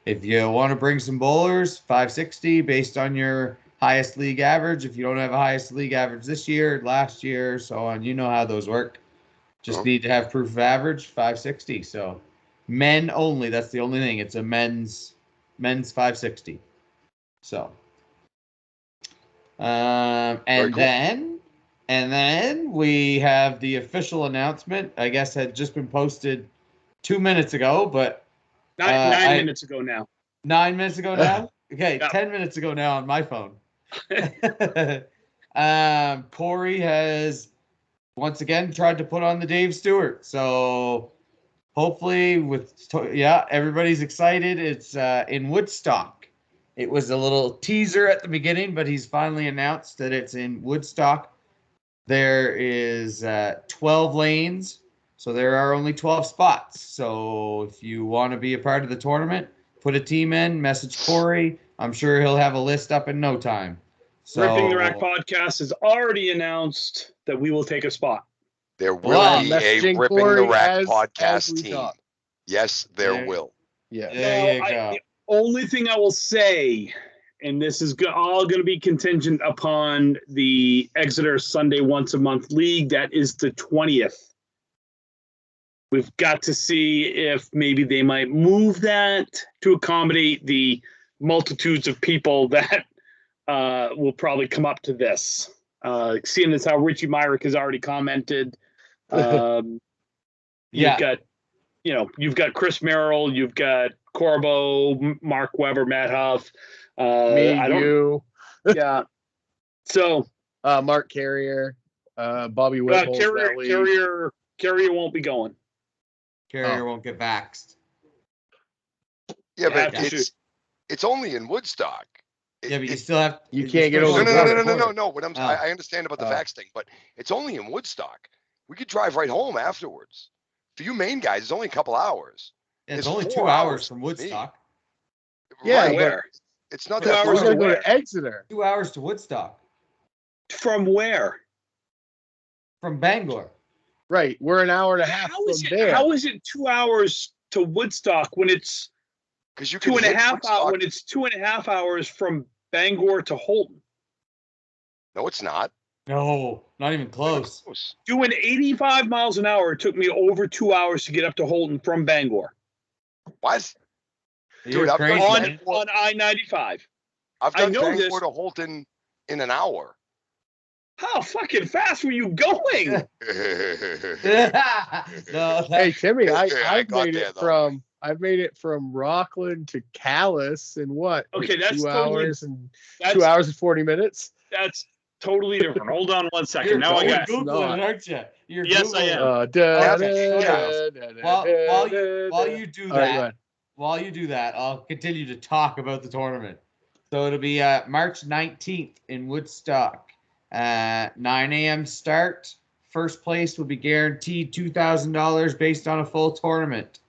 [SPEAKER 1] if you want to bring some bowlers, 560 based on your highest league average. If you don't have a highest league average this year, last year, so on, you know how those work. Just need to have proof of average, 560. So men only. That's the only thing. It's a men's 560. So and then we have the official announcement. I guess had just been posted 2 minutes ago, but
[SPEAKER 2] 9 minutes ago now.
[SPEAKER 1] 9 minutes ago now. Okay,
[SPEAKER 2] Yeah.
[SPEAKER 1] 10 minutes ago now on my phone. Corey has once again tried to put on the Dave Stewart. So hopefully everybody's excited. It's in Woodstock. It was a little teaser at the beginning, but he's finally announced that it's in Woodstock. There is 12 lanes, so there are only 12 spots. So if you want to be a part of the tournament, put a team in, message Corey. I'm sure he'll have a list up in no time. So,
[SPEAKER 2] Ripping the Rack podcast has already announced that we will take a spot.
[SPEAKER 3] There will be a
[SPEAKER 4] messaging
[SPEAKER 3] Ripping the
[SPEAKER 4] Corey
[SPEAKER 3] Rack
[SPEAKER 4] as
[SPEAKER 3] podcast
[SPEAKER 4] we
[SPEAKER 3] team.
[SPEAKER 4] talk.
[SPEAKER 3] Yes, there will.
[SPEAKER 4] Yeah.
[SPEAKER 1] there you
[SPEAKER 2] Now,
[SPEAKER 1] go.
[SPEAKER 2] the only thing I will say and this is all going to be contingent upon the Exeter Sunday once a month league. That is the 20th. We've got to see if maybe they might move that to accommodate the multitudes of people that will probably come up to this. Seeing as how Richie Myrick has already commented, you've got Chris Merrill, you've got Corbo, Mark Weber, Matt Huff,
[SPEAKER 4] you,
[SPEAKER 2] yeah. So
[SPEAKER 4] Mark Carrier, Bobby Whittle.
[SPEAKER 2] Carrier won't be going.
[SPEAKER 1] Carrier won't get vaxxed.
[SPEAKER 3] Yeah, but
[SPEAKER 2] Yeah,
[SPEAKER 3] it's only in Woodstock.
[SPEAKER 1] Yeah, but you still have.
[SPEAKER 4] You can't get over.
[SPEAKER 3] No. What I understand about the vax thing, but it's only in Woodstock. We could drive right home afterwards. For you main guys, it's only a couple hours.
[SPEAKER 1] It's only 2 hours from Woodstock.
[SPEAKER 4] Yeah,
[SPEAKER 3] right,
[SPEAKER 2] where?
[SPEAKER 3] It's not
[SPEAKER 2] 2
[SPEAKER 3] that
[SPEAKER 2] hours
[SPEAKER 3] far.
[SPEAKER 4] We're gonna go
[SPEAKER 2] where?
[SPEAKER 4] to Exeter.
[SPEAKER 1] 2 hours to Woodstock
[SPEAKER 2] From where?
[SPEAKER 1] from Bangor.
[SPEAKER 4] Right, we're an hour and a half
[SPEAKER 2] How is
[SPEAKER 4] from there.
[SPEAKER 2] How is it 2 hours to Woodstock when it's
[SPEAKER 3] Because you
[SPEAKER 2] 2.5
[SPEAKER 3] hit
[SPEAKER 2] hours?
[SPEAKER 3] Woodstock.
[SPEAKER 2] When it's 2.5 hours from Bangor to Holton?
[SPEAKER 3] No, it's not.
[SPEAKER 1] No, not even close.
[SPEAKER 2] Doing 85 miles an hour, it took me over 2 hours to get up to Holton from Bangor
[SPEAKER 3] What?
[SPEAKER 1] You're
[SPEAKER 3] Dude, I've
[SPEAKER 1] crazy.
[SPEAKER 3] done
[SPEAKER 1] man.
[SPEAKER 2] on I-95.
[SPEAKER 3] I've
[SPEAKER 2] I
[SPEAKER 3] done
[SPEAKER 2] know
[SPEAKER 3] Bangor
[SPEAKER 2] this.
[SPEAKER 3] to Holton in an hour.
[SPEAKER 2] How fucking fast were you going?
[SPEAKER 1] No,
[SPEAKER 4] Hey Timmy,
[SPEAKER 3] I
[SPEAKER 4] I've
[SPEAKER 3] got
[SPEAKER 4] made
[SPEAKER 3] there,
[SPEAKER 4] it
[SPEAKER 3] though.
[SPEAKER 4] from Rockland to Calais in what?
[SPEAKER 2] Okay, that's
[SPEAKER 4] 2
[SPEAKER 2] totally-
[SPEAKER 4] hours and
[SPEAKER 2] That's
[SPEAKER 4] 2 hours and 40 minutes.
[SPEAKER 2] that's totally different. Hold on one second.
[SPEAKER 1] you're,
[SPEAKER 2] Now I
[SPEAKER 1] you're
[SPEAKER 2] got.
[SPEAKER 1] Googling
[SPEAKER 4] not.
[SPEAKER 1] it, aren't you? You're
[SPEAKER 2] Yes, I
[SPEAKER 1] Googling
[SPEAKER 2] am.
[SPEAKER 1] it. While you do
[SPEAKER 4] All right,
[SPEAKER 1] that,
[SPEAKER 4] go ahead.
[SPEAKER 1] while you do that, I'll continue to talk about the tournament. So it'll be March 19th in Woodstock. 9 a.m. start. First place will be guaranteed $2,000 based on a full tournament.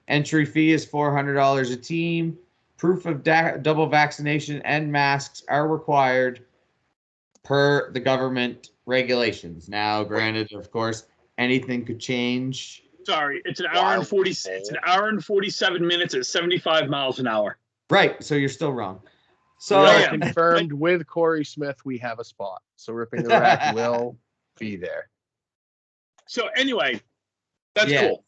[SPEAKER 1] Entry fee is $400 a team. Proof of double vaccination and masks are required per the government regulations. Now, granted, of course, anything could change.
[SPEAKER 2] Sorry, it's an hour and 40. It's an hour and 47 minutes at 75 miles an hour.
[SPEAKER 1] Right, so you're still wrong.
[SPEAKER 4] So
[SPEAKER 1] So
[SPEAKER 4] we are
[SPEAKER 2] yeah.
[SPEAKER 4] confirmed with Corey Smith, we have a spot. So Ripping the Rack will be there.
[SPEAKER 2] So anyway, that's
[SPEAKER 1] Yeah.
[SPEAKER 2] cool.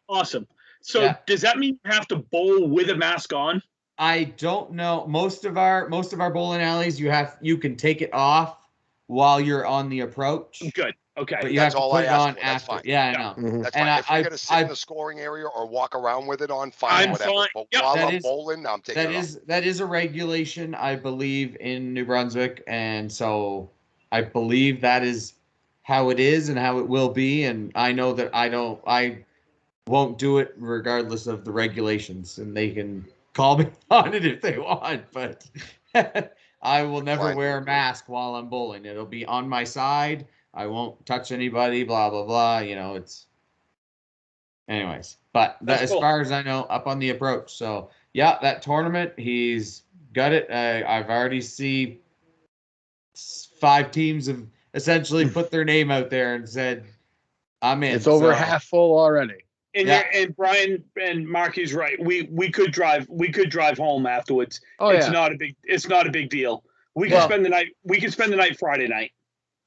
[SPEAKER 2] Awesome. So
[SPEAKER 1] Yeah.
[SPEAKER 2] does that mean you have to bowl with a mask on?
[SPEAKER 1] I don't know. Most of our bowling alleys, you can take it off while you're on the approach,
[SPEAKER 2] Good. Okay.
[SPEAKER 1] but you
[SPEAKER 3] That's
[SPEAKER 1] have to
[SPEAKER 3] all
[SPEAKER 1] put
[SPEAKER 3] I
[SPEAKER 1] it
[SPEAKER 3] asked
[SPEAKER 1] on
[SPEAKER 3] for. That's
[SPEAKER 1] after.
[SPEAKER 3] fine.
[SPEAKER 1] Yeah, I
[SPEAKER 2] Yeah.
[SPEAKER 1] know.
[SPEAKER 3] That's
[SPEAKER 1] And
[SPEAKER 3] fine. If we're gonna sit in
[SPEAKER 1] I've-
[SPEAKER 3] the scoring area or walk around with it on, fine,
[SPEAKER 2] I'm
[SPEAKER 3] whatever.
[SPEAKER 2] fine.
[SPEAKER 3] But
[SPEAKER 2] Yep.
[SPEAKER 3] while
[SPEAKER 1] That
[SPEAKER 3] I'm
[SPEAKER 1] is-
[SPEAKER 3] bowling, I'm taking it off.
[SPEAKER 1] That is a regulation, I believe, in New Brunswick, and so I believe that is how it is and how it will be. And I know that I won't do it regardless of the regulations, and they can call me on it if they want, but I will never
[SPEAKER 3] Fine.
[SPEAKER 1] wear a mask while I'm bowling. It'll be on my side. I won't touch anybody, blah, blah, blah. It's anyways, but
[SPEAKER 2] That's
[SPEAKER 1] as
[SPEAKER 2] cool.
[SPEAKER 1] far as I know, up on the approach. So yeah, that tournament, he's got it. I've already see 5 teams have essentially put their name out there and said, I'm in.
[SPEAKER 4] It's over
[SPEAKER 1] So,
[SPEAKER 4] half full already.
[SPEAKER 2] And
[SPEAKER 1] Yeah.
[SPEAKER 2] and Brian and Marky's right. We could drive home afterwards.
[SPEAKER 4] Oh
[SPEAKER 2] it's
[SPEAKER 4] yeah.
[SPEAKER 2] not a big deal. We can
[SPEAKER 1] Well-
[SPEAKER 2] spend the night. We can spend the night Friday night.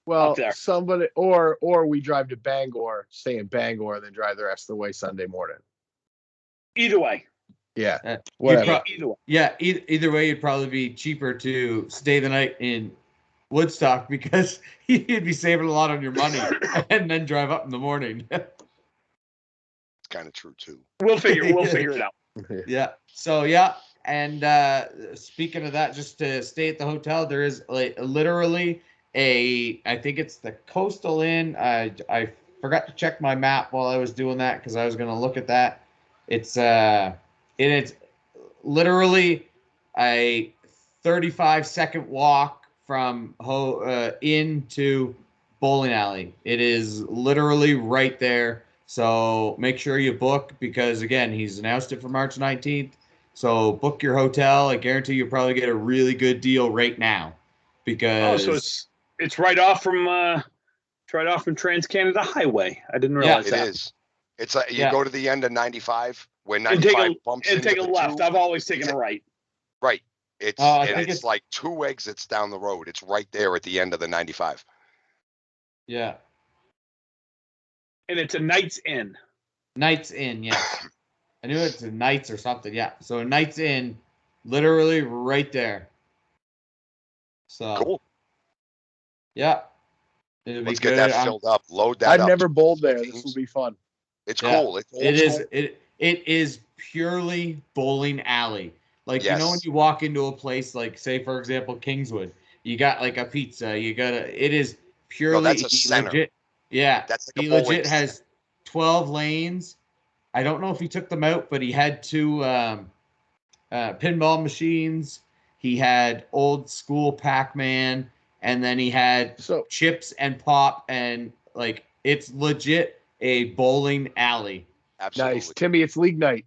[SPEAKER 4] Well,
[SPEAKER 2] there.
[SPEAKER 4] somebody or we drive to Bangor, stay in Bangor, and then drive the rest of the way Sunday morning.
[SPEAKER 2] Either way.
[SPEAKER 4] Yeah.
[SPEAKER 1] you
[SPEAKER 4] Whatever.
[SPEAKER 1] pro-
[SPEAKER 2] Either way.
[SPEAKER 1] yeah, either way, it'd probably be cheaper to stay the night in Woodstock because you'd be saving a lot on your money and then drive up in the morning.
[SPEAKER 3] It's kind of true too.
[SPEAKER 2] We'll figure it out.
[SPEAKER 1] Yeah. So yeah, and speaking of that, just to stay at the hotel, there is literally I think it's the Coastal Inn. I forgot to check my map while I was doing that because I was gonna look at that. It's it's literally a 35-second walk from inn to bowling alley. It is literally right there. So make sure you book because again, he's announced it for March 19th. So book your hotel. I guarantee you'll probably get a really good deal right now because
[SPEAKER 2] Oh, so it's right off from Trans Canada Highway. I didn't realize
[SPEAKER 3] It
[SPEAKER 2] that.
[SPEAKER 3] is. It's like you
[SPEAKER 1] Yeah.
[SPEAKER 3] go to the end of 95 where
[SPEAKER 2] And take
[SPEAKER 3] 95
[SPEAKER 2] a
[SPEAKER 3] bumps
[SPEAKER 2] and
[SPEAKER 3] into
[SPEAKER 2] take a
[SPEAKER 3] the
[SPEAKER 2] left.
[SPEAKER 3] two.
[SPEAKER 2] I've always taken a right.
[SPEAKER 3] Right. It's
[SPEAKER 1] I
[SPEAKER 3] and
[SPEAKER 1] think
[SPEAKER 3] it's
[SPEAKER 1] it's
[SPEAKER 3] like 2 exits down the road. It's right there at the end of the 95.
[SPEAKER 1] yeah.
[SPEAKER 2] And it's a Knights Inn.
[SPEAKER 1] Knights Inn, yes. I knew it's a Knights or something. Yeah. So a Knights Inn, literally right there. So
[SPEAKER 3] Cool.
[SPEAKER 1] yeah. It'll be
[SPEAKER 3] Let's get
[SPEAKER 1] good.
[SPEAKER 3] that filled up. Load that
[SPEAKER 4] I've
[SPEAKER 3] up.
[SPEAKER 4] never bowled there. This
[SPEAKER 3] teams.
[SPEAKER 4] will be fun.
[SPEAKER 3] It's
[SPEAKER 1] Yeah.
[SPEAKER 3] cool. It's old
[SPEAKER 1] It is
[SPEAKER 3] school.
[SPEAKER 1] it is purely bowling alley. Like you know when
[SPEAKER 3] Yes.
[SPEAKER 1] you walk into a place like say for example Kingswood, you got like a pizza, you got it is purely
[SPEAKER 3] that's a
[SPEAKER 1] he
[SPEAKER 3] center.
[SPEAKER 1] legit. Yeah.
[SPEAKER 3] That's like a
[SPEAKER 1] He
[SPEAKER 3] bowling
[SPEAKER 1] legit has 12 lanes. I don't know if he took them out, but he had two pinball machines. He had old school Pac-Man, and then he had
[SPEAKER 4] So
[SPEAKER 1] chips and pop, and like it's legit a bowling alley.
[SPEAKER 3] Absolutely.
[SPEAKER 4] nice, Timmy. It's league night.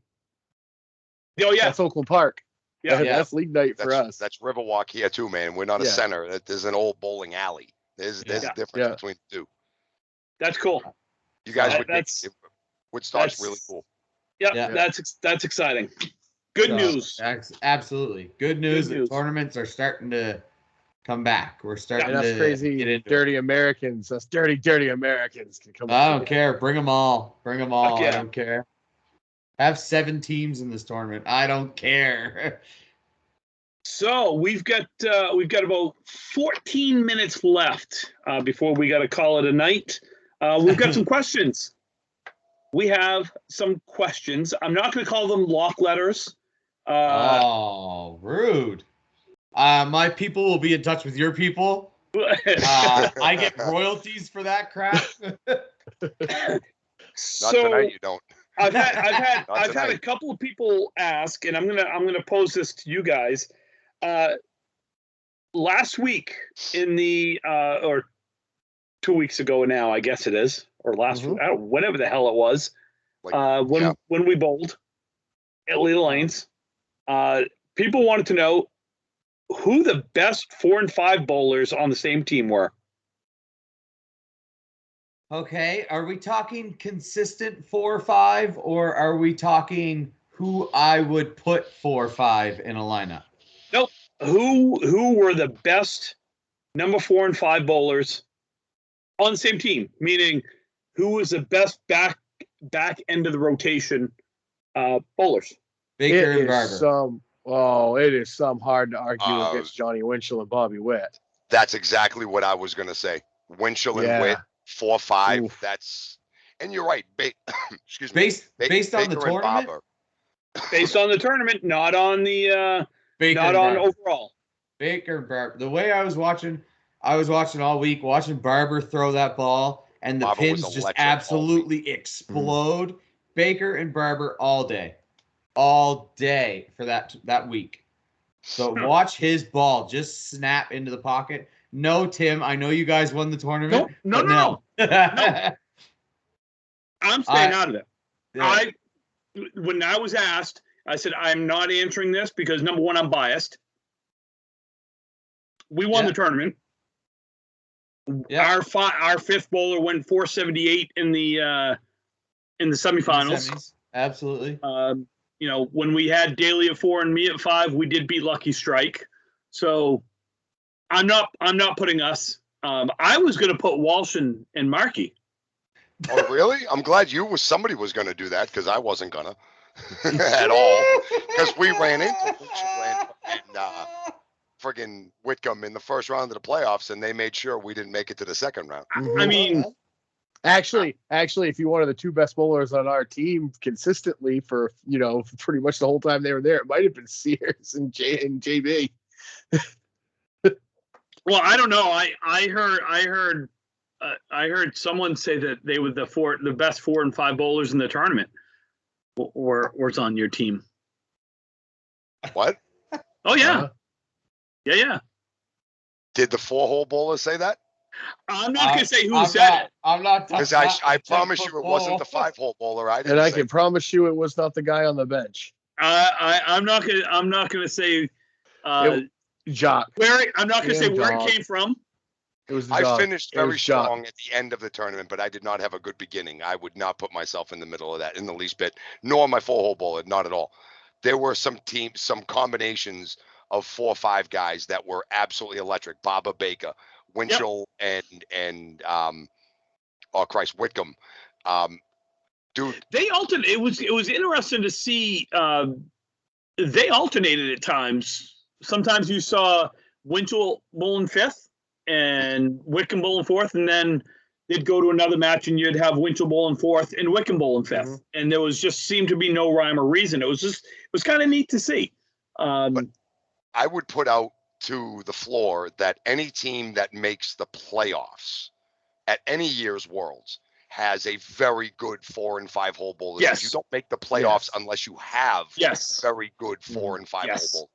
[SPEAKER 2] Oh yeah,
[SPEAKER 4] That's Oakland Park.
[SPEAKER 2] Yeah.
[SPEAKER 1] Yeah.
[SPEAKER 4] That's league night for us.
[SPEAKER 3] That's Riverwalk here too, man. We're not a
[SPEAKER 4] Yeah.
[SPEAKER 3] center. There's an old bowling alley. There's
[SPEAKER 1] Yeah.
[SPEAKER 3] a difference
[SPEAKER 4] Yeah.
[SPEAKER 3] between the two.
[SPEAKER 2] that's cool.
[SPEAKER 3] You guys would
[SPEAKER 2] That's-
[SPEAKER 3] Woodstock's
[SPEAKER 2] that's-
[SPEAKER 3] really cool.
[SPEAKER 2] Yeah,
[SPEAKER 1] Yeah.
[SPEAKER 2] that's exciting. Good
[SPEAKER 1] So,
[SPEAKER 2] news.
[SPEAKER 1] Absolutely. Good news
[SPEAKER 2] Good
[SPEAKER 1] that
[SPEAKER 2] news.
[SPEAKER 1] tournaments are starting to come back. We're starting
[SPEAKER 4] And us
[SPEAKER 1] to
[SPEAKER 4] crazy,
[SPEAKER 1] get into it.
[SPEAKER 4] dirty Americans, us dirty Americans can come.
[SPEAKER 1] I don't care. Bring them all. Bring them all.
[SPEAKER 2] Fuck yeah.
[SPEAKER 1] I don't care. Have 7 teams in this tournament. I don't care.
[SPEAKER 2] So we've got about 14 minutes left before we got to call it a night. We've got some questions. We have some questions. I'm not going to call them lock letters.
[SPEAKER 1] Oh, rude. My people will be in touch with your people. I get royalties for that crap.
[SPEAKER 3] Not
[SPEAKER 2] so
[SPEAKER 3] tonight, you don't.
[SPEAKER 2] I've had
[SPEAKER 3] Not
[SPEAKER 2] I've had a
[SPEAKER 3] tonight.
[SPEAKER 2] couple of people ask, and I'm gonna pose this to you guys. Last week in the or 2 weeks ago now, I guess it is, or last
[SPEAKER 4] Mhm.
[SPEAKER 2] I don't, whatever the hell it was.
[SPEAKER 3] Like,
[SPEAKER 2] When we bowled at Little Lanes, people wanted to know who the best 4 and 5 bowlers on the same team were.
[SPEAKER 1] Okay, are we talking consistent 4-5, or are we talking who I would put 4-5 in a lineup?
[SPEAKER 2] Who were the best number 4 and 5 bowlers on the same team? Meaning, who was the best back end of the rotation bowlers?
[SPEAKER 1] Baker and
[SPEAKER 4] It
[SPEAKER 1] Barber.
[SPEAKER 4] is some hard to argue
[SPEAKER 3] Oh.
[SPEAKER 4] against Johnny Winchell and Bobby Witt.
[SPEAKER 3] That's exactly what I was gonna say. Winchell and
[SPEAKER 4] Yeah.
[SPEAKER 3] Witt, 4-5.
[SPEAKER 4] Oof.
[SPEAKER 3] That's and you're right. Excuse me.
[SPEAKER 1] Based on the
[SPEAKER 3] Baker and
[SPEAKER 1] tournament,
[SPEAKER 3] Barber.
[SPEAKER 2] Based on the tournament, not on the
[SPEAKER 1] Baker
[SPEAKER 2] not
[SPEAKER 1] and
[SPEAKER 2] on
[SPEAKER 1] Barber.
[SPEAKER 2] overall.
[SPEAKER 1] Baker and Barber. The way I was watching all week, watching Barber throw that ball, and the
[SPEAKER 3] Barber was
[SPEAKER 1] pins just
[SPEAKER 3] electric all
[SPEAKER 1] absolutely explode. Baker and Barber all day for that week. So watch his ball just snap into the pocket. No, Tim, I know you guys won the tournament.
[SPEAKER 2] No,
[SPEAKER 1] but
[SPEAKER 2] no.
[SPEAKER 1] no.
[SPEAKER 2] I'm staying
[SPEAKER 1] I-
[SPEAKER 2] out of it. When I was asked, I said I'm not answering this because number one, I'm biased. We won
[SPEAKER 1] Yeah.
[SPEAKER 2] the tournament.
[SPEAKER 1] Yeah.
[SPEAKER 2] Our fifth bowler went 478 in the semifinals.
[SPEAKER 1] Semis. Absolutely.
[SPEAKER 2] When we had Daly at 4 and me at 5, we did beat Lucky Strike. So I'm not putting us. I was going to put Walsh and Markey.
[SPEAKER 3] Oh, really? I'm glad somebody was gonna do that because I wasn't gonna at all. Because we ran into friggin' Whitcomb in the first round of the playoffs, and they made sure we didn't make it to the second round.
[SPEAKER 2] I mean,
[SPEAKER 4] Actually, if you wanted the 2 best bowlers on our team consistently for pretty much the whole time they were there, it might have been Sears and JB.
[SPEAKER 2] well, I don't know. I heard someone say that they were the best 4 and 5 bowlers in the tournament. Or was on your team.
[SPEAKER 3] What?
[SPEAKER 2] Oh yeah,
[SPEAKER 4] Uh-huh.
[SPEAKER 2] yeah.
[SPEAKER 3] Did the 4-hole bowler say that?
[SPEAKER 2] I'm not gonna say who
[SPEAKER 1] I'm
[SPEAKER 2] said
[SPEAKER 1] not,
[SPEAKER 2] it.
[SPEAKER 1] I'm not talking.
[SPEAKER 3] Because I promise you it wasn't the 5-hole bowler. I didn't
[SPEAKER 4] And I
[SPEAKER 3] say
[SPEAKER 4] can promise you it was not the guy on the bench.
[SPEAKER 2] I'm not gonna say
[SPEAKER 4] Jock.
[SPEAKER 2] I'm not gonna say where it came from.
[SPEAKER 4] It was the
[SPEAKER 3] I
[SPEAKER 4] dog.
[SPEAKER 3] finished
[SPEAKER 4] It
[SPEAKER 3] very
[SPEAKER 4] was Jock.
[SPEAKER 3] strong at the end of the tournament, but I did not have a good beginning. I would not put myself in the middle of that in the least bit, nor my 4-hole bowler, not at all. There were some combinations of 4 or 5 guys that were absolutely electric. Baba Baker, Winchell, and Whitcomb. Dude,
[SPEAKER 2] They alternate. It was interesting to see. They alternated at times. Sometimes you saw Winchell bowling fifth and Wickham bowling fourth, and then they'd go to another match and you'd have Winchell bowling fourth and Wickham bowling fifth, and there was just seemed to be no rhyme or reason. It was kind of neat to see.
[SPEAKER 3] But I would put out to the floor that any team that makes the playoffs at any year's Worlds has a very good 4 and 5 hole bowlers.
[SPEAKER 2] Yes.
[SPEAKER 3] You don't make the playoffs unless you have very good 4 and 5 hole bowlers.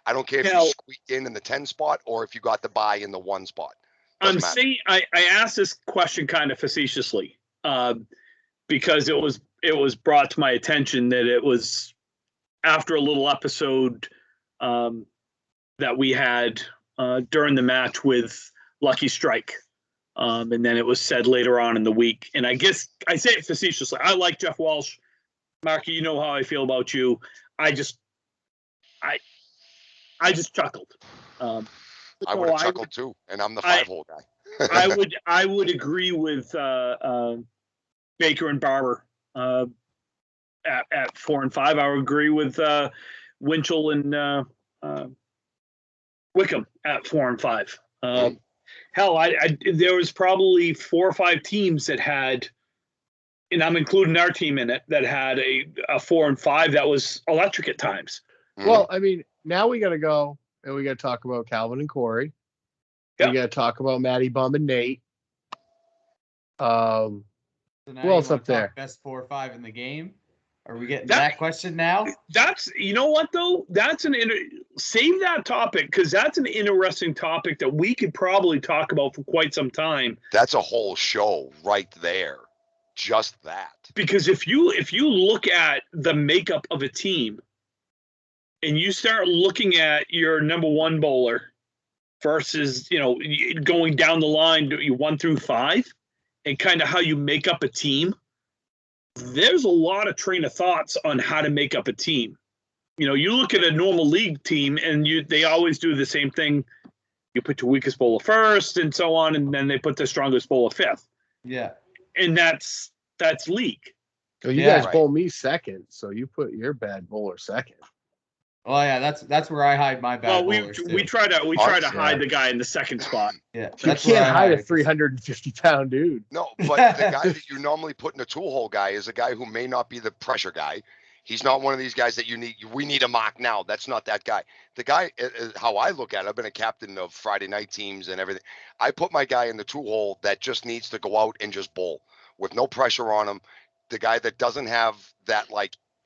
[SPEAKER 3] I don't care if you squeaked in the 10 spot or if you got the bye in the 1 spot.
[SPEAKER 2] I'm saying I asked this question kind of facetiously because it was brought to my attention that it was after a little episode that we had during the match with Lucky Strike. And then it was said later on in the week. And I guess I say it facetiously. I like Jeff Walsh. Marky, you know how I feel about you. I just chuckled.
[SPEAKER 3] I would have chuckled too, and I'm the 5-hole guy.
[SPEAKER 2] I would agree with Baker and Barber at 4 and 5. I would agree with Winchell and Wickham at 4 and 5. Hell, there was probably 4 or 5 teams that had, and I'm including our team in it, that had a 4 and 5 that was electric at times.
[SPEAKER 4] Well, I mean, now we got to go and we got to talk about Calvin and Corey.
[SPEAKER 2] Yep.
[SPEAKER 4] We got to talk about Matty Bum and Nate.
[SPEAKER 1] So
[SPEAKER 4] who else up there?
[SPEAKER 1] Best 4 or 5 in the game. Are we getting that question now?
[SPEAKER 2] That's, you know what though? That's save that topic, because that's an interesting topic that we could probably talk about for quite some time.
[SPEAKER 3] That's a whole show right there. Just that.
[SPEAKER 2] Because if you look at the makeup of a team and you start looking at your number 1 bowler versus, going down the line, 1 through 5, and kind of how you make up a team, there's a lot of train of thoughts on how to make up a team. You look at a normal league team and they always do the same thing. You put your weakest bowler first and so on, and then they put the strongest bowler fifth.
[SPEAKER 1] Yeah.
[SPEAKER 2] And that's league.
[SPEAKER 4] Well, you guys bowl me second, so you put your bad bowler second.
[SPEAKER 1] Oh yeah, that's where I hide my bad bowlers too.
[SPEAKER 2] we try to hide the guy in the second spot.
[SPEAKER 1] Yeah,
[SPEAKER 4] you can't hide a 350-pound dude.
[SPEAKER 3] No, but the guy that you normally put in a 2-hole guy is a guy who may not be the pressure guy. He's not one of these guys that we need a mock now. That's not that guy. The guy, how I look at it, I've been a captain of Friday night teams and everything. I put my guy in the 2-hole that just needs to go out and just bowl with no pressure on him. The guy that doesn't have that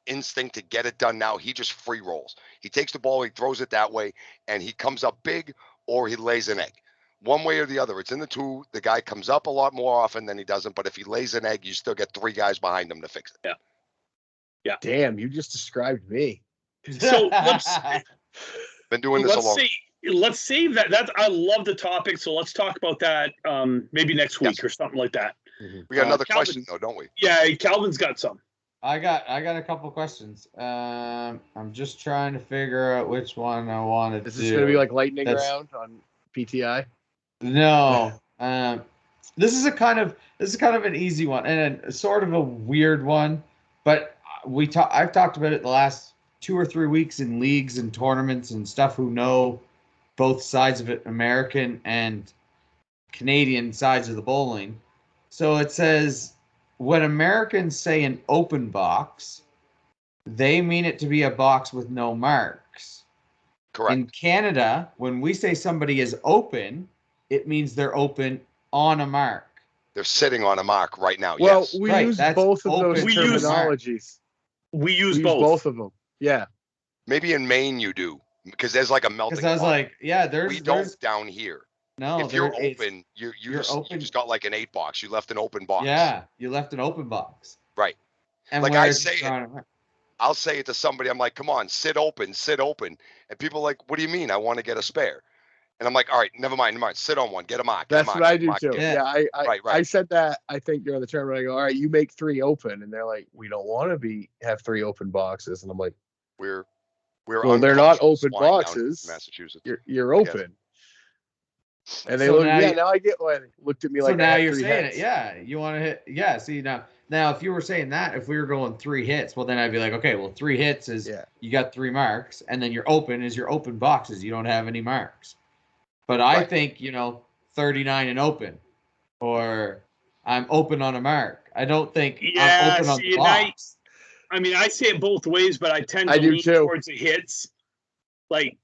[SPEAKER 3] instinct to get it done now, he just free rolls. He takes the ball, he throws it that way, and he comes up big or he lays an egg. One way or the other. It's in the 2. The guy comes up a lot more often than he doesn't, but if he lays an egg, you still get 3 guys behind him to fix it.
[SPEAKER 2] Yeah.
[SPEAKER 4] Damn, you just described me.
[SPEAKER 2] So let's
[SPEAKER 3] been doing this a long time.
[SPEAKER 2] Let's save that. I love the topic, so let's talk about that maybe next week or something like that.
[SPEAKER 3] We got another question though, don't we?
[SPEAKER 2] Yeah, Calvin's got some.
[SPEAKER 1] I got a couple questions. I'm just trying to figure out which one I wanted to do.
[SPEAKER 4] Is this going to be like lightning round on PTI?
[SPEAKER 1] No. This is kind of an easy one and a sort of a weird one, but I've talked about it the last 2 or 3 weeks in leagues and tournaments and stuff who know both sides of it, American and Canadian sides of the bowling. So it says, when Americans say an open box, they mean it to be a box with no marks.
[SPEAKER 3] Correct.
[SPEAKER 1] In Canada, when we say somebody is open, it means they're open on a mark.
[SPEAKER 3] They're sitting on a mark right now.
[SPEAKER 4] Well,
[SPEAKER 3] yes.
[SPEAKER 4] we use both of those terminologies.
[SPEAKER 2] We use both
[SPEAKER 4] of them. Yeah.
[SPEAKER 3] Maybe in Maine you do, because there's like a melting pot.
[SPEAKER 1] Because I was there's
[SPEAKER 3] we don't down here.
[SPEAKER 1] No,
[SPEAKER 3] if you're open, you just got like an 8 box. You left an open box.
[SPEAKER 1] Yeah, you left an open box.
[SPEAKER 3] Right.
[SPEAKER 1] And
[SPEAKER 3] like I say it, I'll say it to somebody. I'm like, come on, sit open. And people are like, what do you mean? I want to get a spare. And I'm like, all right, never mind. Sit on one. Get a mock.
[SPEAKER 4] That's what I do too. Yeah,
[SPEAKER 3] right.
[SPEAKER 4] I said that, I think, during the tournament. I go, all right, you make 3 open. And they're like, we don't want to have 3 open boxes. And I'm like,
[SPEAKER 3] we're
[SPEAKER 4] Well, they're not
[SPEAKER 3] unconscious
[SPEAKER 4] open
[SPEAKER 3] flying down
[SPEAKER 4] boxes.
[SPEAKER 3] Massachusetts.
[SPEAKER 4] You're open. And they
[SPEAKER 1] So
[SPEAKER 4] look.
[SPEAKER 1] now
[SPEAKER 4] Yeah,
[SPEAKER 1] you-
[SPEAKER 4] now I get why they looked at me
[SPEAKER 1] So
[SPEAKER 4] like I
[SPEAKER 1] now
[SPEAKER 4] had
[SPEAKER 1] you're
[SPEAKER 4] 3
[SPEAKER 1] saying
[SPEAKER 4] hits.
[SPEAKER 1] it, yeah. You want to hit, yeah. See now, if you were saying that, if we were going 3 hits, well, then I'd be like, okay, well, 3 hits is
[SPEAKER 4] Yeah.
[SPEAKER 1] you got 3 marks, and then your open is your open boxes. You don't have any marks. But I
[SPEAKER 3] Right.
[SPEAKER 1] think 39 and open, or I'm open on a mark. I don't think
[SPEAKER 2] Yeah,
[SPEAKER 1] I'm open on
[SPEAKER 2] see,
[SPEAKER 1] the
[SPEAKER 2] and I
[SPEAKER 1] box.
[SPEAKER 2] mean, I say it both ways, but I tend
[SPEAKER 4] I
[SPEAKER 2] to
[SPEAKER 4] do
[SPEAKER 2] lean
[SPEAKER 4] too.
[SPEAKER 2] towards the hits. Like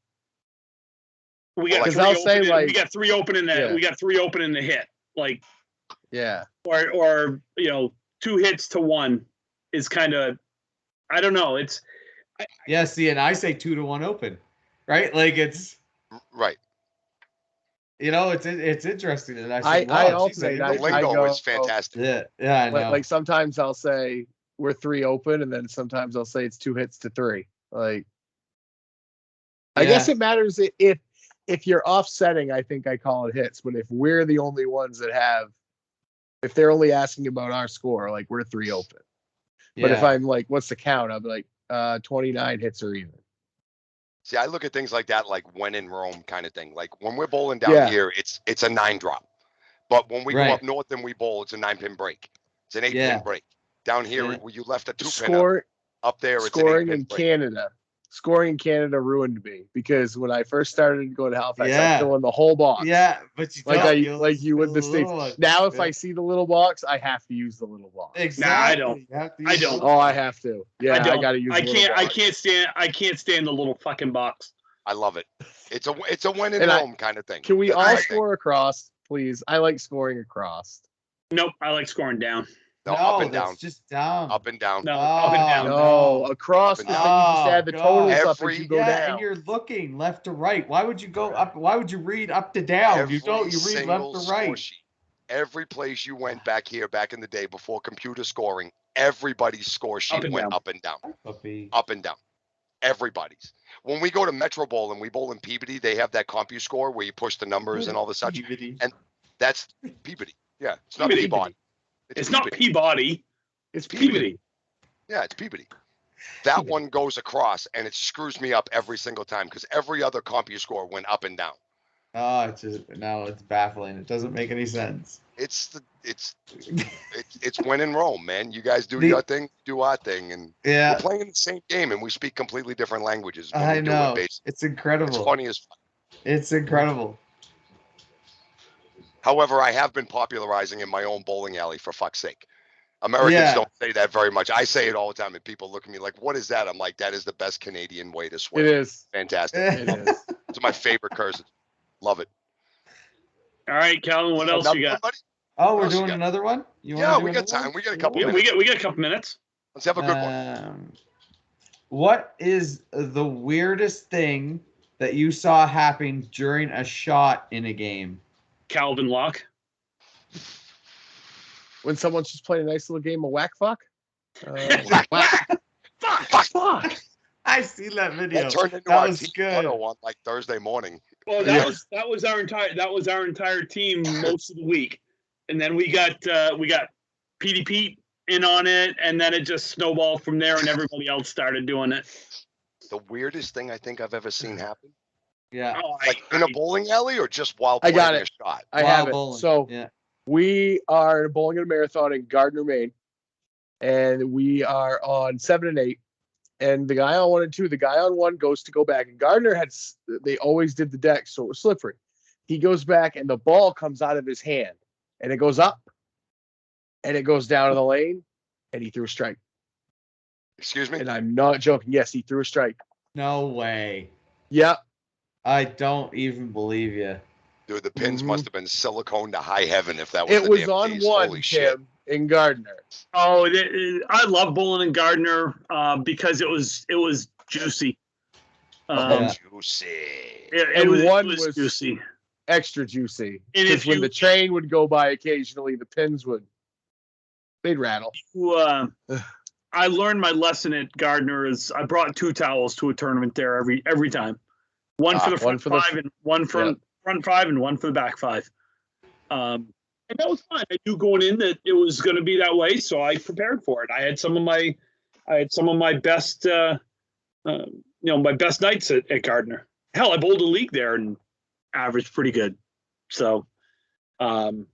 [SPEAKER 2] we
[SPEAKER 3] Well,
[SPEAKER 2] got
[SPEAKER 3] like-
[SPEAKER 2] 3
[SPEAKER 4] 'Cause I'll say,
[SPEAKER 2] open.
[SPEAKER 4] like-
[SPEAKER 2] We got 3 open in the.
[SPEAKER 4] Yeah.
[SPEAKER 2] We got 3 open in the hit. Like
[SPEAKER 4] Yeah.
[SPEAKER 2] or 2 hits to 1 is kind of. I don't know. It's
[SPEAKER 1] Yeah, see, and I say 2 to 1 open, right? Like it's
[SPEAKER 3] Right.
[SPEAKER 1] it's interesting that I say,
[SPEAKER 4] I
[SPEAKER 1] wow, geez,
[SPEAKER 4] alternate.
[SPEAKER 1] didn't
[SPEAKER 3] The
[SPEAKER 4] I
[SPEAKER 1] think
[SPEAKER 3] lingo
[SPEAKER 4] go-
[SPEAKER 3] is fantastic.
[SPEAKER 1] yeah, I know.
[SPEAKER 4] Like sometimes I'll say we're 3 open, and then sometimes I'll say it's 2 hits to 3. Like I guess
[SPEAKER 1] Yeah.
[SPEAKER 4] it matters if you're offsetting. I think I call it hits, but if we're the only ones that have, if they're only asking about our score, like we're 3 open. But if
[SPEAKER 1] Yeah.
[SPEAKER 4] I'm like, what's the count? I'll be like, 29 hits or even.
[SPEAKER 3] See, I look at things like that, like when in Rome kind of thing. Like when we're bowling down
[SPEAKER 4] Yeah.
[SPEAKER 3] here, it's a 9 drop. But when we
[SPEAKER 1] Right.
[SPEAKER 3] go up north and we bowl, it's a 9-pin break. It's an 8-pin
[SPEAKER 1] Yeah.
[SPEAKER 3] break. Down here,
[SPEAKER 1] Yeah.
[SPEAKER 3] you left a 2-pin
[SPEAKER 4] Score
[SPEAKER 3] up there. It's
[SPEAKER 4] scoring
[SPEAKER 3] an
[SPEAKER 4] in
[SPEAKER 3] 8-pin break.
[SPEAKER 4] Canada. Scoring in Canada ruined me because when I first started going to Halifax,
[SPEAKER 1] Yeah.
[SPEAKER 4] I fill in the whole box.
[SPEAKER 1] Yeah, but you
[SPEAKER 4] Like
[SPEAKER 1] don't.
[SPEAKER 4] you would the States. Now, if
[SPEAKER 1] Yeah.
[SPEAKER 4] I see the little box, I have to use the little box.
[SPEAKER 1] Exactly.
[SPEAKER 2] don't.
[SPEAKER 1] You have to
[SPEAKER 2] I
[SPEAKER 1] use
[SPEAKER 2] don't.
[SPEAKER 1] the-
[SPEAKER 4] Oh, I have to. Yeah, I,
[SPEAKER 2] don't.
[SPEAKER 4] got to use.
[SPEAKER 2] I
[SPEAKER 4] the little
[SPEAKER 2] can't. I
[SPEAKER 4] box.
[SPEAKER 2] can't stand. I can't stand the little fucking box.
[SPEAKER 3] I love it. It's a when in
[SPEAKER 4] And
[SPEAKER 3] Rome kind of thing.
[SPEAKER 4] Can we
[SPEAKER 3] That's
[SPEAKER 4] all
[SPEAKER 3] my thing.
[SPEAKER 4] score across, please? I like scoring across.
[SPEAKER 2] Nope. I like scoring down.
[SPEAKER 3] No,
[SPEAKER 1] No,
[SPEAKER 3] up and
[SPEAKER 1] that's
[SPEAKER 3] down.
[SPEAKER 1] just down.
[SPEAKER 3] Up and down.
[SPEAKER 2] No,
[SPEAKER 1] Oh,
[SPEAKER 2] up and down.
[SPEAKER 4] No, across
[SPEAKER 3] Up
[SPEAKER 4] is
[SPEAKER 3] and
[SPEAKER 4] like you just
[SPEAKER 1] down.
[SPEAKER 4] add the
[SPEAKER 1] Oh,
[SPEAKER 4] totals
[SPEAKER 3] God.
[SPEAKER 4] up as
[SPEAKER 3] Every-
[SPEAKER 4] you go
[SPEAKER 1] yeah,
[SPEAKER 4] down.
[SPEAKER 1] and you're looking left to right. Why would you go up? Why would you read up to down?
[SPEAKER 3] Every
[SPEAKER 1] You don't. You read
[SPEAKER 3] single
[SPEAKER 1] left to
[SPEAKER 3] score
[SPEAKER 1] right.
[SPEAKER 3] sheet. Every place you went back in the day before computer scoring, everybody's score sheet
[SPEAKER 2] and
[SPEAKER 3] went
[SPEAKER 2] down.
[SPEAKER 3] up and down.
[SPEAKER 1] Puppy.
[SPEAKER 3] Up and down. Everybody's. When we go to Metro Bowl and we bowl in Peabody, they have that CompuScore where you push the numbers and all the such.
[SPEAKER 1] Peabody.
[SPEAKER 3] And that's Peabody. Yeah, it's not
[SPEAKER 2] Peabody.
[SPEAKER 3] Peabody.
[SPEAKER 2] It's not
[SPEAKER 3] Peabody.
[SPEAKER 2] Peabody.
[SPEAKER 4] It's
[SPEAKER 2] Peabody.
[SPEAKER 3] Yeah, it's Peabody. That one goes across and it screws me up every single time because every other CompuScore went up and down.
[SPEAKER 1] Oh, it's baffling. It doesn't make any sense.
[SPEAKER 3] It's when in Rome, man. You guys do
[SPEAKER 1] The-
[SPEAKER 3] your thing, do our thing, and
[SPEAKER 1] Yeah,
[SPEAKER 3] we're playing the same game and we speak completely different languages. When
[SPEAKER 1] I
[SPEAKER 3] we do
[SPEAKER 1] know.
[SPEAKER 3] it, basically.
[SPEAKER 1] It's incredible.
[SPEAKER 3] It's funny as fuck.
[SPEAKER 1] It's incredible.
[SPEAKER 3] However, I have been popularizing in my own bowling alley for fuck's sake. Americans
[SPEAKER 1] Yeah.
[SPEAKER 3] don't say that very much. I say it all the time, and people look at me like, "What is that?" I'm like, "That is the best Canadian way to swear."
[SPEAKER 4] It is.
[SPEAKER 3] Fantastic.
[SPEAKER 4] It is.
[SPEAKER 3] It's my favorite curses. Love it.
[SPEAKER 2] All right, Calvin. What else
[SPEAKER 3] Another
[SPEAKER 2] you
[SPEAKER 3] one,
[SPEAKER 2] got?
[SPEAKER 3] buddy?
[SPEAKER 1] Oh,
[SPEAKER 3] What
[SPEAKER 1] we're
[SPEAKER 3] else you
[SPEAKER 1] doing
[SPEAKER 3] got?
[SPEAKER 1] another one. You
[SPEAKER 3] Yeah,
[SPEAKER 1] wanna do
[SPEAKER 3] we got
[SPEAKER 1] another
[SPEAKER 3] time.
[SPEAKER 1] one?
[SPEAKER 3] We got a couple
[SPEAKER 2] Yeah,
[SPEAKER 3] minutes.
[SPEAKER 2] we got a couple minutes.
[SPEAKER 3] Let's have a good one.
[SPEAKER 1] What is the weirdest thing that you saw happen during a shot in a game?
[SPEAKER 2] Calvin Locke.
[SPEAKER 4] When someone's just playing a nice little game of whack fuck.
[SPEAKER 2] Fuck.
[SPEAKER 1] I see that video.
[SPEAKER 3] That turned into
[SPEAKER 1] That
[SPEAKER 3] our
[SPEAKER 1] was
[SPEAKER 3] team
[SPEAKER 1] good.
[SPEAKER 3] photo on like Thursday morning.
[SPEAKER 2] Well,
[SPEAKER 4] Yeah.
[SPEAKER 2] that was our entire team most of the week, and then we got PD Pete in on it, and then it just snowballed from there, and everybody else started doing it.
[SPEAKER 3] The weirdest thing I think I've ever seen happen,
[SPEAKER 1] Yeah.
[SPEAKER 2] Oh,
[SPEAKER 3] like in a bowling alley or just while
[SPEAKER 4] I
[SPEAKER 3] playing
[SPEAKER 4] got
[SPEAKER 3] a
[SPEAKER 4] it.
[SPEAKER 3] shot.
[SPEAKER 4] I
[SPEAKER 1] Wild
[SPEAKER 4] have it.
[SPEAKER 1] bowling.
[SPEAKER 4] So
[SPEAKER 1] yeah.
[SPEAKER 4] we are bowling at a marathon in Gardner, Maine, and we are on 7 and 8. And the guy on 1 and 2, the guy on 1 goes to go back. And Gardner they always did the deck, so it was slippery. He goes back, and the ball comes out of his hand, and it goes up, and it goes down to the lane, and he threw a strike.
[SPEAKER 3] Excuse me?
[SPEAKER 4] And I'm not joking. Yes, he threw a strike.
[SPEAKER 1] No way.
[SPEAKER 4] Yeah,
[SPEAKER 1] I don't even believe you.
[SPEAKER 3] Dude, the pins
[SPEAKER 4] Mhm.
[SPEAKER 3] must have been silicone to high heaven if that was
[SPEAKER 4] it
[SPEAKER 3] the
[SPEAKER 4] was
[SPEAKER 3] damn
[SPEAKER 4] on
[SPEAKER 3] case.
[SPEAKER 4] 1,
[SPEAKER 3] Holy shit.
[SPEAKER 4] Tim, in Gardner.
[SPEAKER 2] Oh, I love bowling in Gardner because it was juicy.
[SPEAKER 1] Yeah.
[SPEAKER 3] Juicy.
[SPEAKER 2] It
[SPEAKER 4] one
[SPEAKER 2] was
[SPEAKER 4] was-
[SPEAKER 2] juicy.
[SPEAKER 4] Extra juicy.
[SPEAKER 2] And
[SPEAKER 4] Because
[SPEAKER 2] if
[SPEAKER 4] when
[SPEAKER 2] you-
[SPEAKER 4] the train would go by occasionally, the pins they'd rattle.
[SPEAKER 2] I learned my lesson at Gardner is I brought 2 towels to a tournament there every time. One for the
[SPEAKER 4] one
[SPEAKER 2] front
[SPEAKER 4] for the-
[SPEAKER 2] 5 and one for
[SPEAKER 4] yeah.
[SPEAKER 2] front 5 and one for the back 5. And that was fun. I knew going in that it was going to be that way, so I prepared for it. I had some of my best my best nights at Gardner. Hell, I bowled a league there and averaged pretty good. So, God,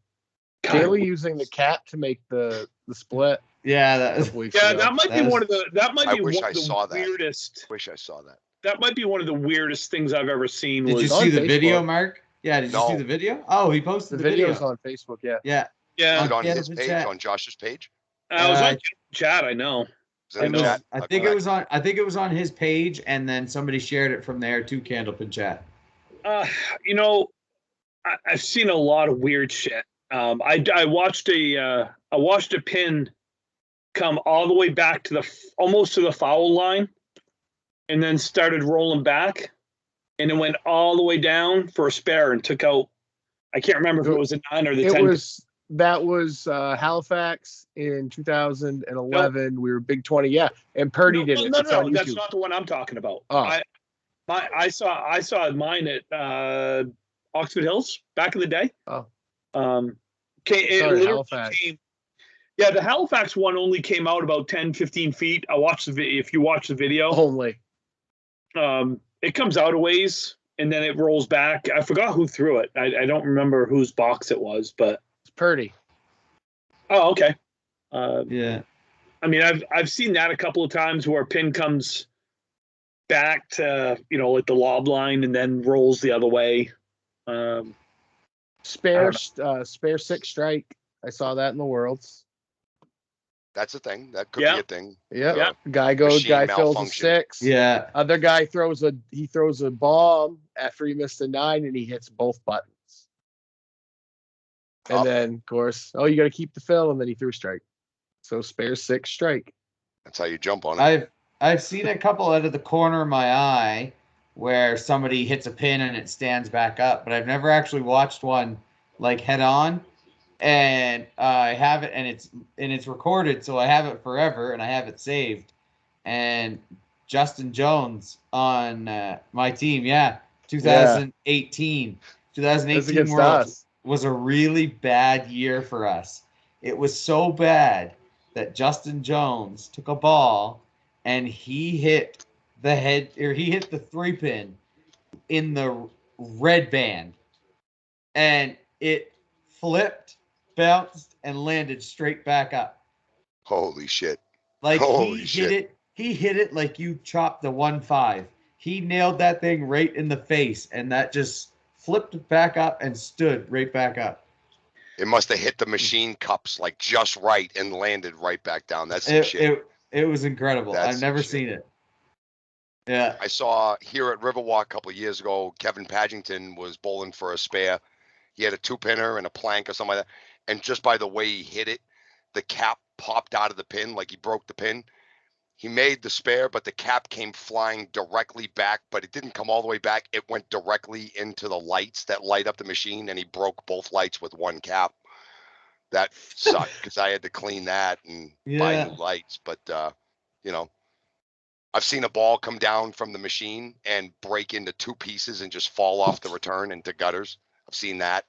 [SPEAKER 4] Daly using the cat to make the split.
[SPEAKER 1] Yeah,
[SPEAKER 4] a
[SPEAKER 1] that
[SPEAKER 4] couple weeks
[SPEAKER 2] yeah,
[SPEAKER 4] ago.
[SPEAKER 2] that might be
[SPEAKER 1] That
[SPEAKER 2] one
[SPEAKER 1] is-
[SPEAKER 2] of the
[SPEAKER 3] I wish I saw that.
[SPEAKER 2] weirdest.
[SPEAKER 3] Wish I saw that.
[SPEAKER 2] That might be one of the weirdest things I've ever seen.
[SPEAKER 1] Did you
[SPEAKER 2] Was
[SPEAKER 4] on
[SPEAKER 1] see the video,
[SPEAKER 4] Facebook.
[SPEAKER 1] Mark? Yeah, did you
[SPEAKER 3] No.
[SPEAKER 1] see the video? Oh, he posted
[SPEAKER 4] The
[SPEAKER 1] the video.
[SPEAKER 4] video's on Facebook. Yeah.
[SPEAKER 1] Yeah,
[SPEAKER 3] Is
[SPEAKER 2] yeah,
[SPEAKER 3] it on
[SPEAKER 1] yeah,
[SPEAKER 3] his
[SPEAKER 1] the
[SPEAKER 3] page,
[SPEAKER 1] chat.
[SPEAKER 3] on Josh's page?
[SPEAKER 2] I was
[SPEAKER 1] Uh,
[SPEAKER 2] on chat. I know.
[SPEAKER 3] Is it in the
[SPEAKER 1] was-
[SPEAKER 3] chat?
[SPEAKER 1] I
[SPEAKER 3] I'll
[SPEAKER 1] think
[SPEAKER 3] go
[SPEAKER 1] it
[SPEAKER 3] back.
[SPEAKER 1] was on. I think it was on his page, and then somebody shared it from there to Candlepin Chat.
[SPEAKER 2] I've seen a lot of weird shit. I watched a pin come all the way back to almost to the foul line, and then started rolling back, and it went all the way down for a spare and took out. I can't remember if it was a 9 or the 10.
[SPEAKER 4] That was Halifax in 2011. We were Big 20. Yeah, and Purdy did it.
[SPEAKER 2] No,
[SPEAKER 4] It's on
[SPEAKER 2] that's
[SPEAKER 4] YouTube.
[SPEAKER 2] not the one I'm talking about.
[SPEAKER 4] Oh.
[SPEAKER 2] I saw mine at Oxford Hills back in the day.
[SPEAKER 4] Oh.
[SPEAKER 2] It
[SPEAKER 4] Sorry,
[SPEAKER 2] literally
[SPEAKER 4] Halifax.
[SPEAKER 2] yeah, the Halifax one only came out about 10, 15 feet. I watched the video. If you watch the video,
[SPEAKER 4] Only.
[SPEAKER 2] it comes out a ways and then it rolls back. I forgot who threw it. I don't remember whose box it was, but
[SPEAKER 4] It's Purdy.
[SPEAKER 2] oh, okay.
[SPEAKER 1] Yeah,
[SPEAKER 2] I mean, I've seen that a couple of times where a pin comes back to like the lob line and then rolls the other way.
[SPEAKER 4] Spare 6 strike. I saw that in the Worlds.
[SPEAKER 3] That's a thing. That could
[SPEAKER 2] Yeah.
[SPEAKER 3] be a thing.
[SPEAKER 4] Yep.
[SPEAKER 2] Yeah.
[SPEAKER 4] Guy fills a
[SPEAKER 3] malfunction.
[SPEAKER 4] 6.
[SPEAKER 1] yeah.
[SPEAKER 4] Other guy throws a bomb after he missed a 9 and he hits both buttons. And
[SPEAKER 3] Tough.
[SPEAKER 4] then of course, you got to keep the fill, and then he threw strike. So spare 6 strike.
[SPEAKER 3] That's how you jump on it.
[SPEAKER 1] I've seen a couple out of the corner of my eye where somebody hits a pin and it stands back up, but I've never actually watched one like head on. And I have it, and it's recorded, so I have it forever, and I have it saved. And Justin Jones on my team, 2018
[SPEAKER 4] That's
[SPEAKER 1] 2018
[SPEAKER 4] against
[SPEAKER 1] World
[SPEAKER 4] us.
[SPEAKER 1] was a really bad year for us. It was so bad that Justin Jones took a ball and he hit the 3-pin in the red band, and it flipped, bounced, and landed straight back up.
[SPEAKER 3] Holy shit.
[SPEAKER 1] Like
[SPEAKER 3] Holy
[SPEAKER 1] he
[SPEAKER 3] shit.
[SPEAKER 1] hit it like you chopped the 1-5. He nailed that thing right in the face, and that just flipped back up and stood right back up.
[SPEAKER 3] It must have hit the machine cups like just right and landed right back down. That's some shit.
[SPEAKER 1] It was incredible.
[SPEAKER 3] That's
[SPEAKER 1] I've never
[SPEAKER 3] shit.
[SPEAKER 1] seen it. Yeah.
[SPEAKER 3] I saw here at Riverwalk a couple of years ago, Kevin Pagington was bowling for a spare. He had a 2-pinner and a plank or something like that. And just by the way he hit it, the cap popped out of the pin, like he broke the pin. He made the spare, but the cap came flying directly back, but it didn't come all the way back. It went directly into the lights that light up the machine, and he broke both lights with one cap. That sucked because I had to clean that and buy
[SPEAKER 1] Yeah.
[SPEAKER 3] new lights. But, I've seen a ball come down from the machine and break into 2 pieces and just fall off the return into gutters. I've seen that.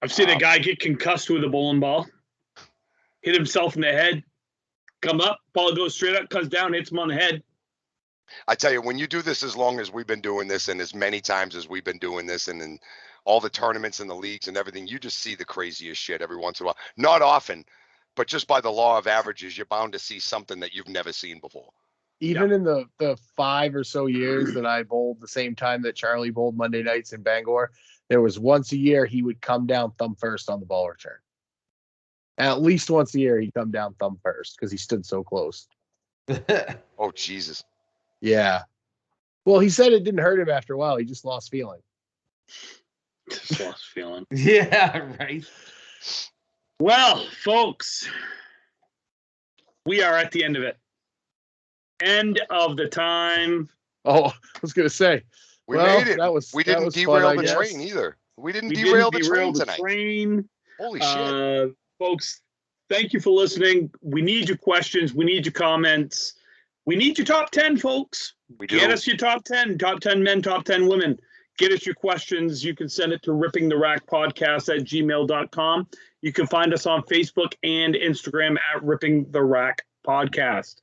[SPEAKER 2] I've seen a guy get concussed with a bowling ball, hit himself in the head, come up, ball goes straight up, comes down, hits him on the head.
[SPEAKER 3] I tell you, when you do this as long as we've been doing this and as many times as we've been doing this and in all the tournaments and the leagues and everything, you just see the craziest shit every once in a while. Not often, but just by the law of averages, you're bound to see something that you've never seen before.
[SPEAKER 4] Even in the 5 or so years that I bowled the same time that Charlie bowled Monday nights in Bangor, there was once a year he would come down thumb first on the ball return. At least once a year he'd come down thumb first because he stood so close.
[SPEAKER 3] Oh, Jesus.
[SPEAKER 4] Yeah. Well, he said it didn't hurt him after a while. He just lost feeling.
[SPEAKER 2] Just lost feeling.
[SPEAKER 1] Yeah, right.
[SPEAKER 2] Well, folks, we are at the end of it. End of the time.
[SPEAKER 4] Oh, I was going to say.
[SPEAKER 3] We
[SPEAKER 4] Well,
[SPEAKER 3] made it.
[SPEAKER 4] that was-
[SPEAKER 3] We
[SPEAKER 4] that
[SPEAKER 3] didn't
[SPEAKER 4] was fun,
[SPEAKER 3] derail
[SPEAKER 4] I
[SPEAKER 3] the
[SPEAKER 4] guess.
[SPEAKER 3] train either. We didn't
[SPEAKER 2] We
[SPEAKER 3] derail
[SPEAKER 2] didn't
[SPEAKER 3] the train
[SPEAKER 2] derail the
[SPEAKER 3] tonight.
[SPEAKER 2] train.
[SPEAKER 3] Holy shit.
[SPEAKER 2] Folks, thank you for listening. We need your questions. We need your comments. We need your top 10, folks.
[SPEAKER 3] We do.
[SPEAKER 2] Get us your top 10 men, top 10 women. Get us your questions. You can send it to rippingtherackpodcast@gmail.com. You can find us on Facebook and Instagram at Ripping the Rack
[SPEAKER 5] Podcast.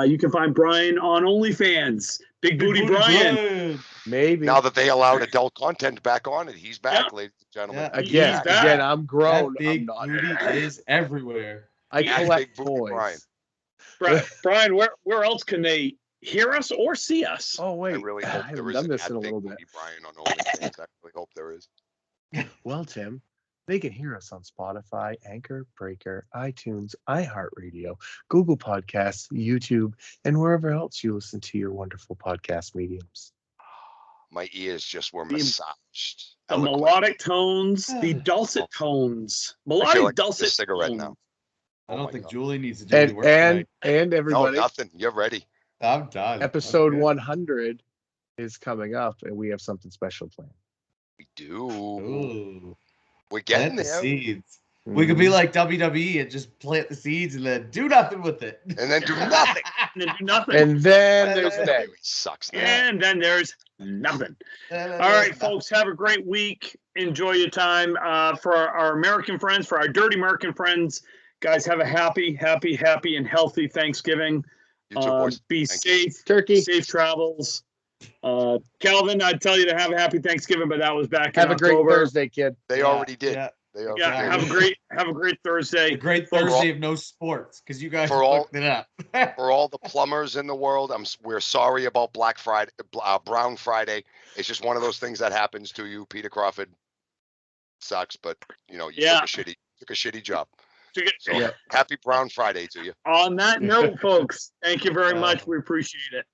[SPEAKER 5] You can find Brian on OnlyFans. Big Booty Brian.
[SPEAKER 4] Maybe.
[SPEAKER 3] Now that they allowed adult content back on it, he's back, ladies and gentlemen.
[SPEAKER 1] Yeah.
[SPEAKER 5] He's back.
[SPEAKER 4] Again, I'm grown.
[SPEAKER 1] That big
[SPEAKER 4] I'm not.
[SPEAKER 1] booty is everywhere.
[SPEAKER 4] I
[SPEAKER 3] That's
[SPEAKER 4] collect
[SPEAKER 3] Big Booty Brian.
[SPEAKER 4] toys.
[SPEAKER 5] Brian, where else can they hear us or see us?
[SPEAKER 4] Oh
[SPEAKER 3] I
[SPEAKER 4] wait,
[SPEAKER 3] really
[SPEAKER 4] I
[SPEAKER 3] hope
[SPEAKER 4] haven't
[SPEAKER 3] there is
[SPEAKER 4] done
[SPEAKER 3] an
[SPEAKER 4] this in a
[SPEAKER 3] Big
[SPEAKER 4] little bit.
[SPEAKER 3] Booty Brian on OnlyFans. I really hope there is.
[SPEAKER 4] Well, Tim, they can hear us on Spotify, Anchor, Breaker, iTunes, iHeartRadio, Google Podcasts, YouTube, and wherever else you listen to your wonderful podcast mediums.
[SPEAKER 3] My ears just were
[SPEAKER 5] The-
[SPEAKER 3] massaged.
[SPEAKER 5] The
[SPEAKER 3] eloquently.
[SPEAKER 5] melodic tones, the dulcet tones.
[SPEAKER 3] I feel
[SPEAKER 5] Melodic
[SPEAKER 3] like
[SPEAKER 5] dulcet
[SPEAKER 3] a cigarette
[SPEAKER 5] tones.
[SPEAKER 3] now.
[SPEAKER 1] I
[SPEAKER 3] Oh
[SPEAKER 1] don't
[SPEAKER 3] my
[SPEAKER 1] think
[SPEAKER 3] God.
[SPEAKER 1] Julie needs to do any
[SPEAKER 4] And
[SPEAKER 1] work
[SPEAKER 4] and
[SPEAKER 1] tonight.
[SPEAKER 4] and
[SPEAKER 3] No,
[SPEAKER 4] everybody,
[SPEAKER 3] nothing. You're ready.
[SPEAKER 1] I'm done.
[SPEAKER 4] episode
[SPEAKER 1] I'm good.
[SPEAKER 4] 100 is coming up, and we have something special planned.
[SPEAKER 3] We do.
[SPEAKER 1] Ooh.
[SPEAKER 3] We're
[SPEAKER 1] Plant
[SPEAKER 3] getting
[SPEAKER 1] the
[SPEAKER 3] there.
[SPEAKER 1] seeds. We could be
[SPEAKER 4] Mhm.
[SPEAKER 1] like WWE and just plant the seeds and then do nothing with it.
[SPEAKER 3] And then do nothing.
[SPEAKER 5] And then do nothing.
[SPEAKER 4] And then
[SPEAKER 3] But
[SPEAKER 4] there's an
[SPEAKER 3] WWE
[SPEAKER 4] end.
[SPEAKER 3] sucks now.
[SPEAKER 5] And then there's nothing. All right, folks, have a great week. Enjoy your time. For our American friends, for our dirty American friends, guys, have a happy, and healthy Thanksgiving.
[SPEAKER 3] You too, boys.
[SPEAKER 5] Be
[SPEAKER 3] Thank you.
[SPEAKER 5] safe.
[SPEAKER 4] Turkey.
[SPEAKER 5] Safe travels. Calvin, I'd tell you to have a happy Thanksgiving, but that was back
[SPEAKER 4] Have
[SPEAKER 5] in
[SPEAKER 4] a great
[SPEAKER 5] October.
[SPEAKER 4] Thursday, kid.
[SPEAKER 3] They already did.
[SPEAKER 1] Yeah.
[SPEAKER 3] They already
[SPEAKER 5] Yeah,
[SPEAKER 3] did.
[SPEAKER 5] have a great Thursday.
[SPEAKER 1] A great
[SPEAKER 3] For all-
[SPEAKER 1] Thursday of no sports because you guys
[SPEAKER 3] For all-
[SPEAKER 1] fucked it up.
[SPEAKER 3] For all the plumbers in the world, we're sorry about Black Friday, Brown Friday. It's just one of those things that happens to you, Peter Crawford. Sucks, but you know you
[SPEAKER 5] Yeah.
[SPEAKER 3] took a shitty job.
[SPEAKER 5] To get-
[SPEAKER 3] So
[SPEAKER 4] Yeah.
[SPEAKER 3] happy Brown Friday to you.
[SPEAKER 5] On that note, folks, thank you very
[SPEAKER 1] Wow.
[SPEAKER 5] much. We appreciate it.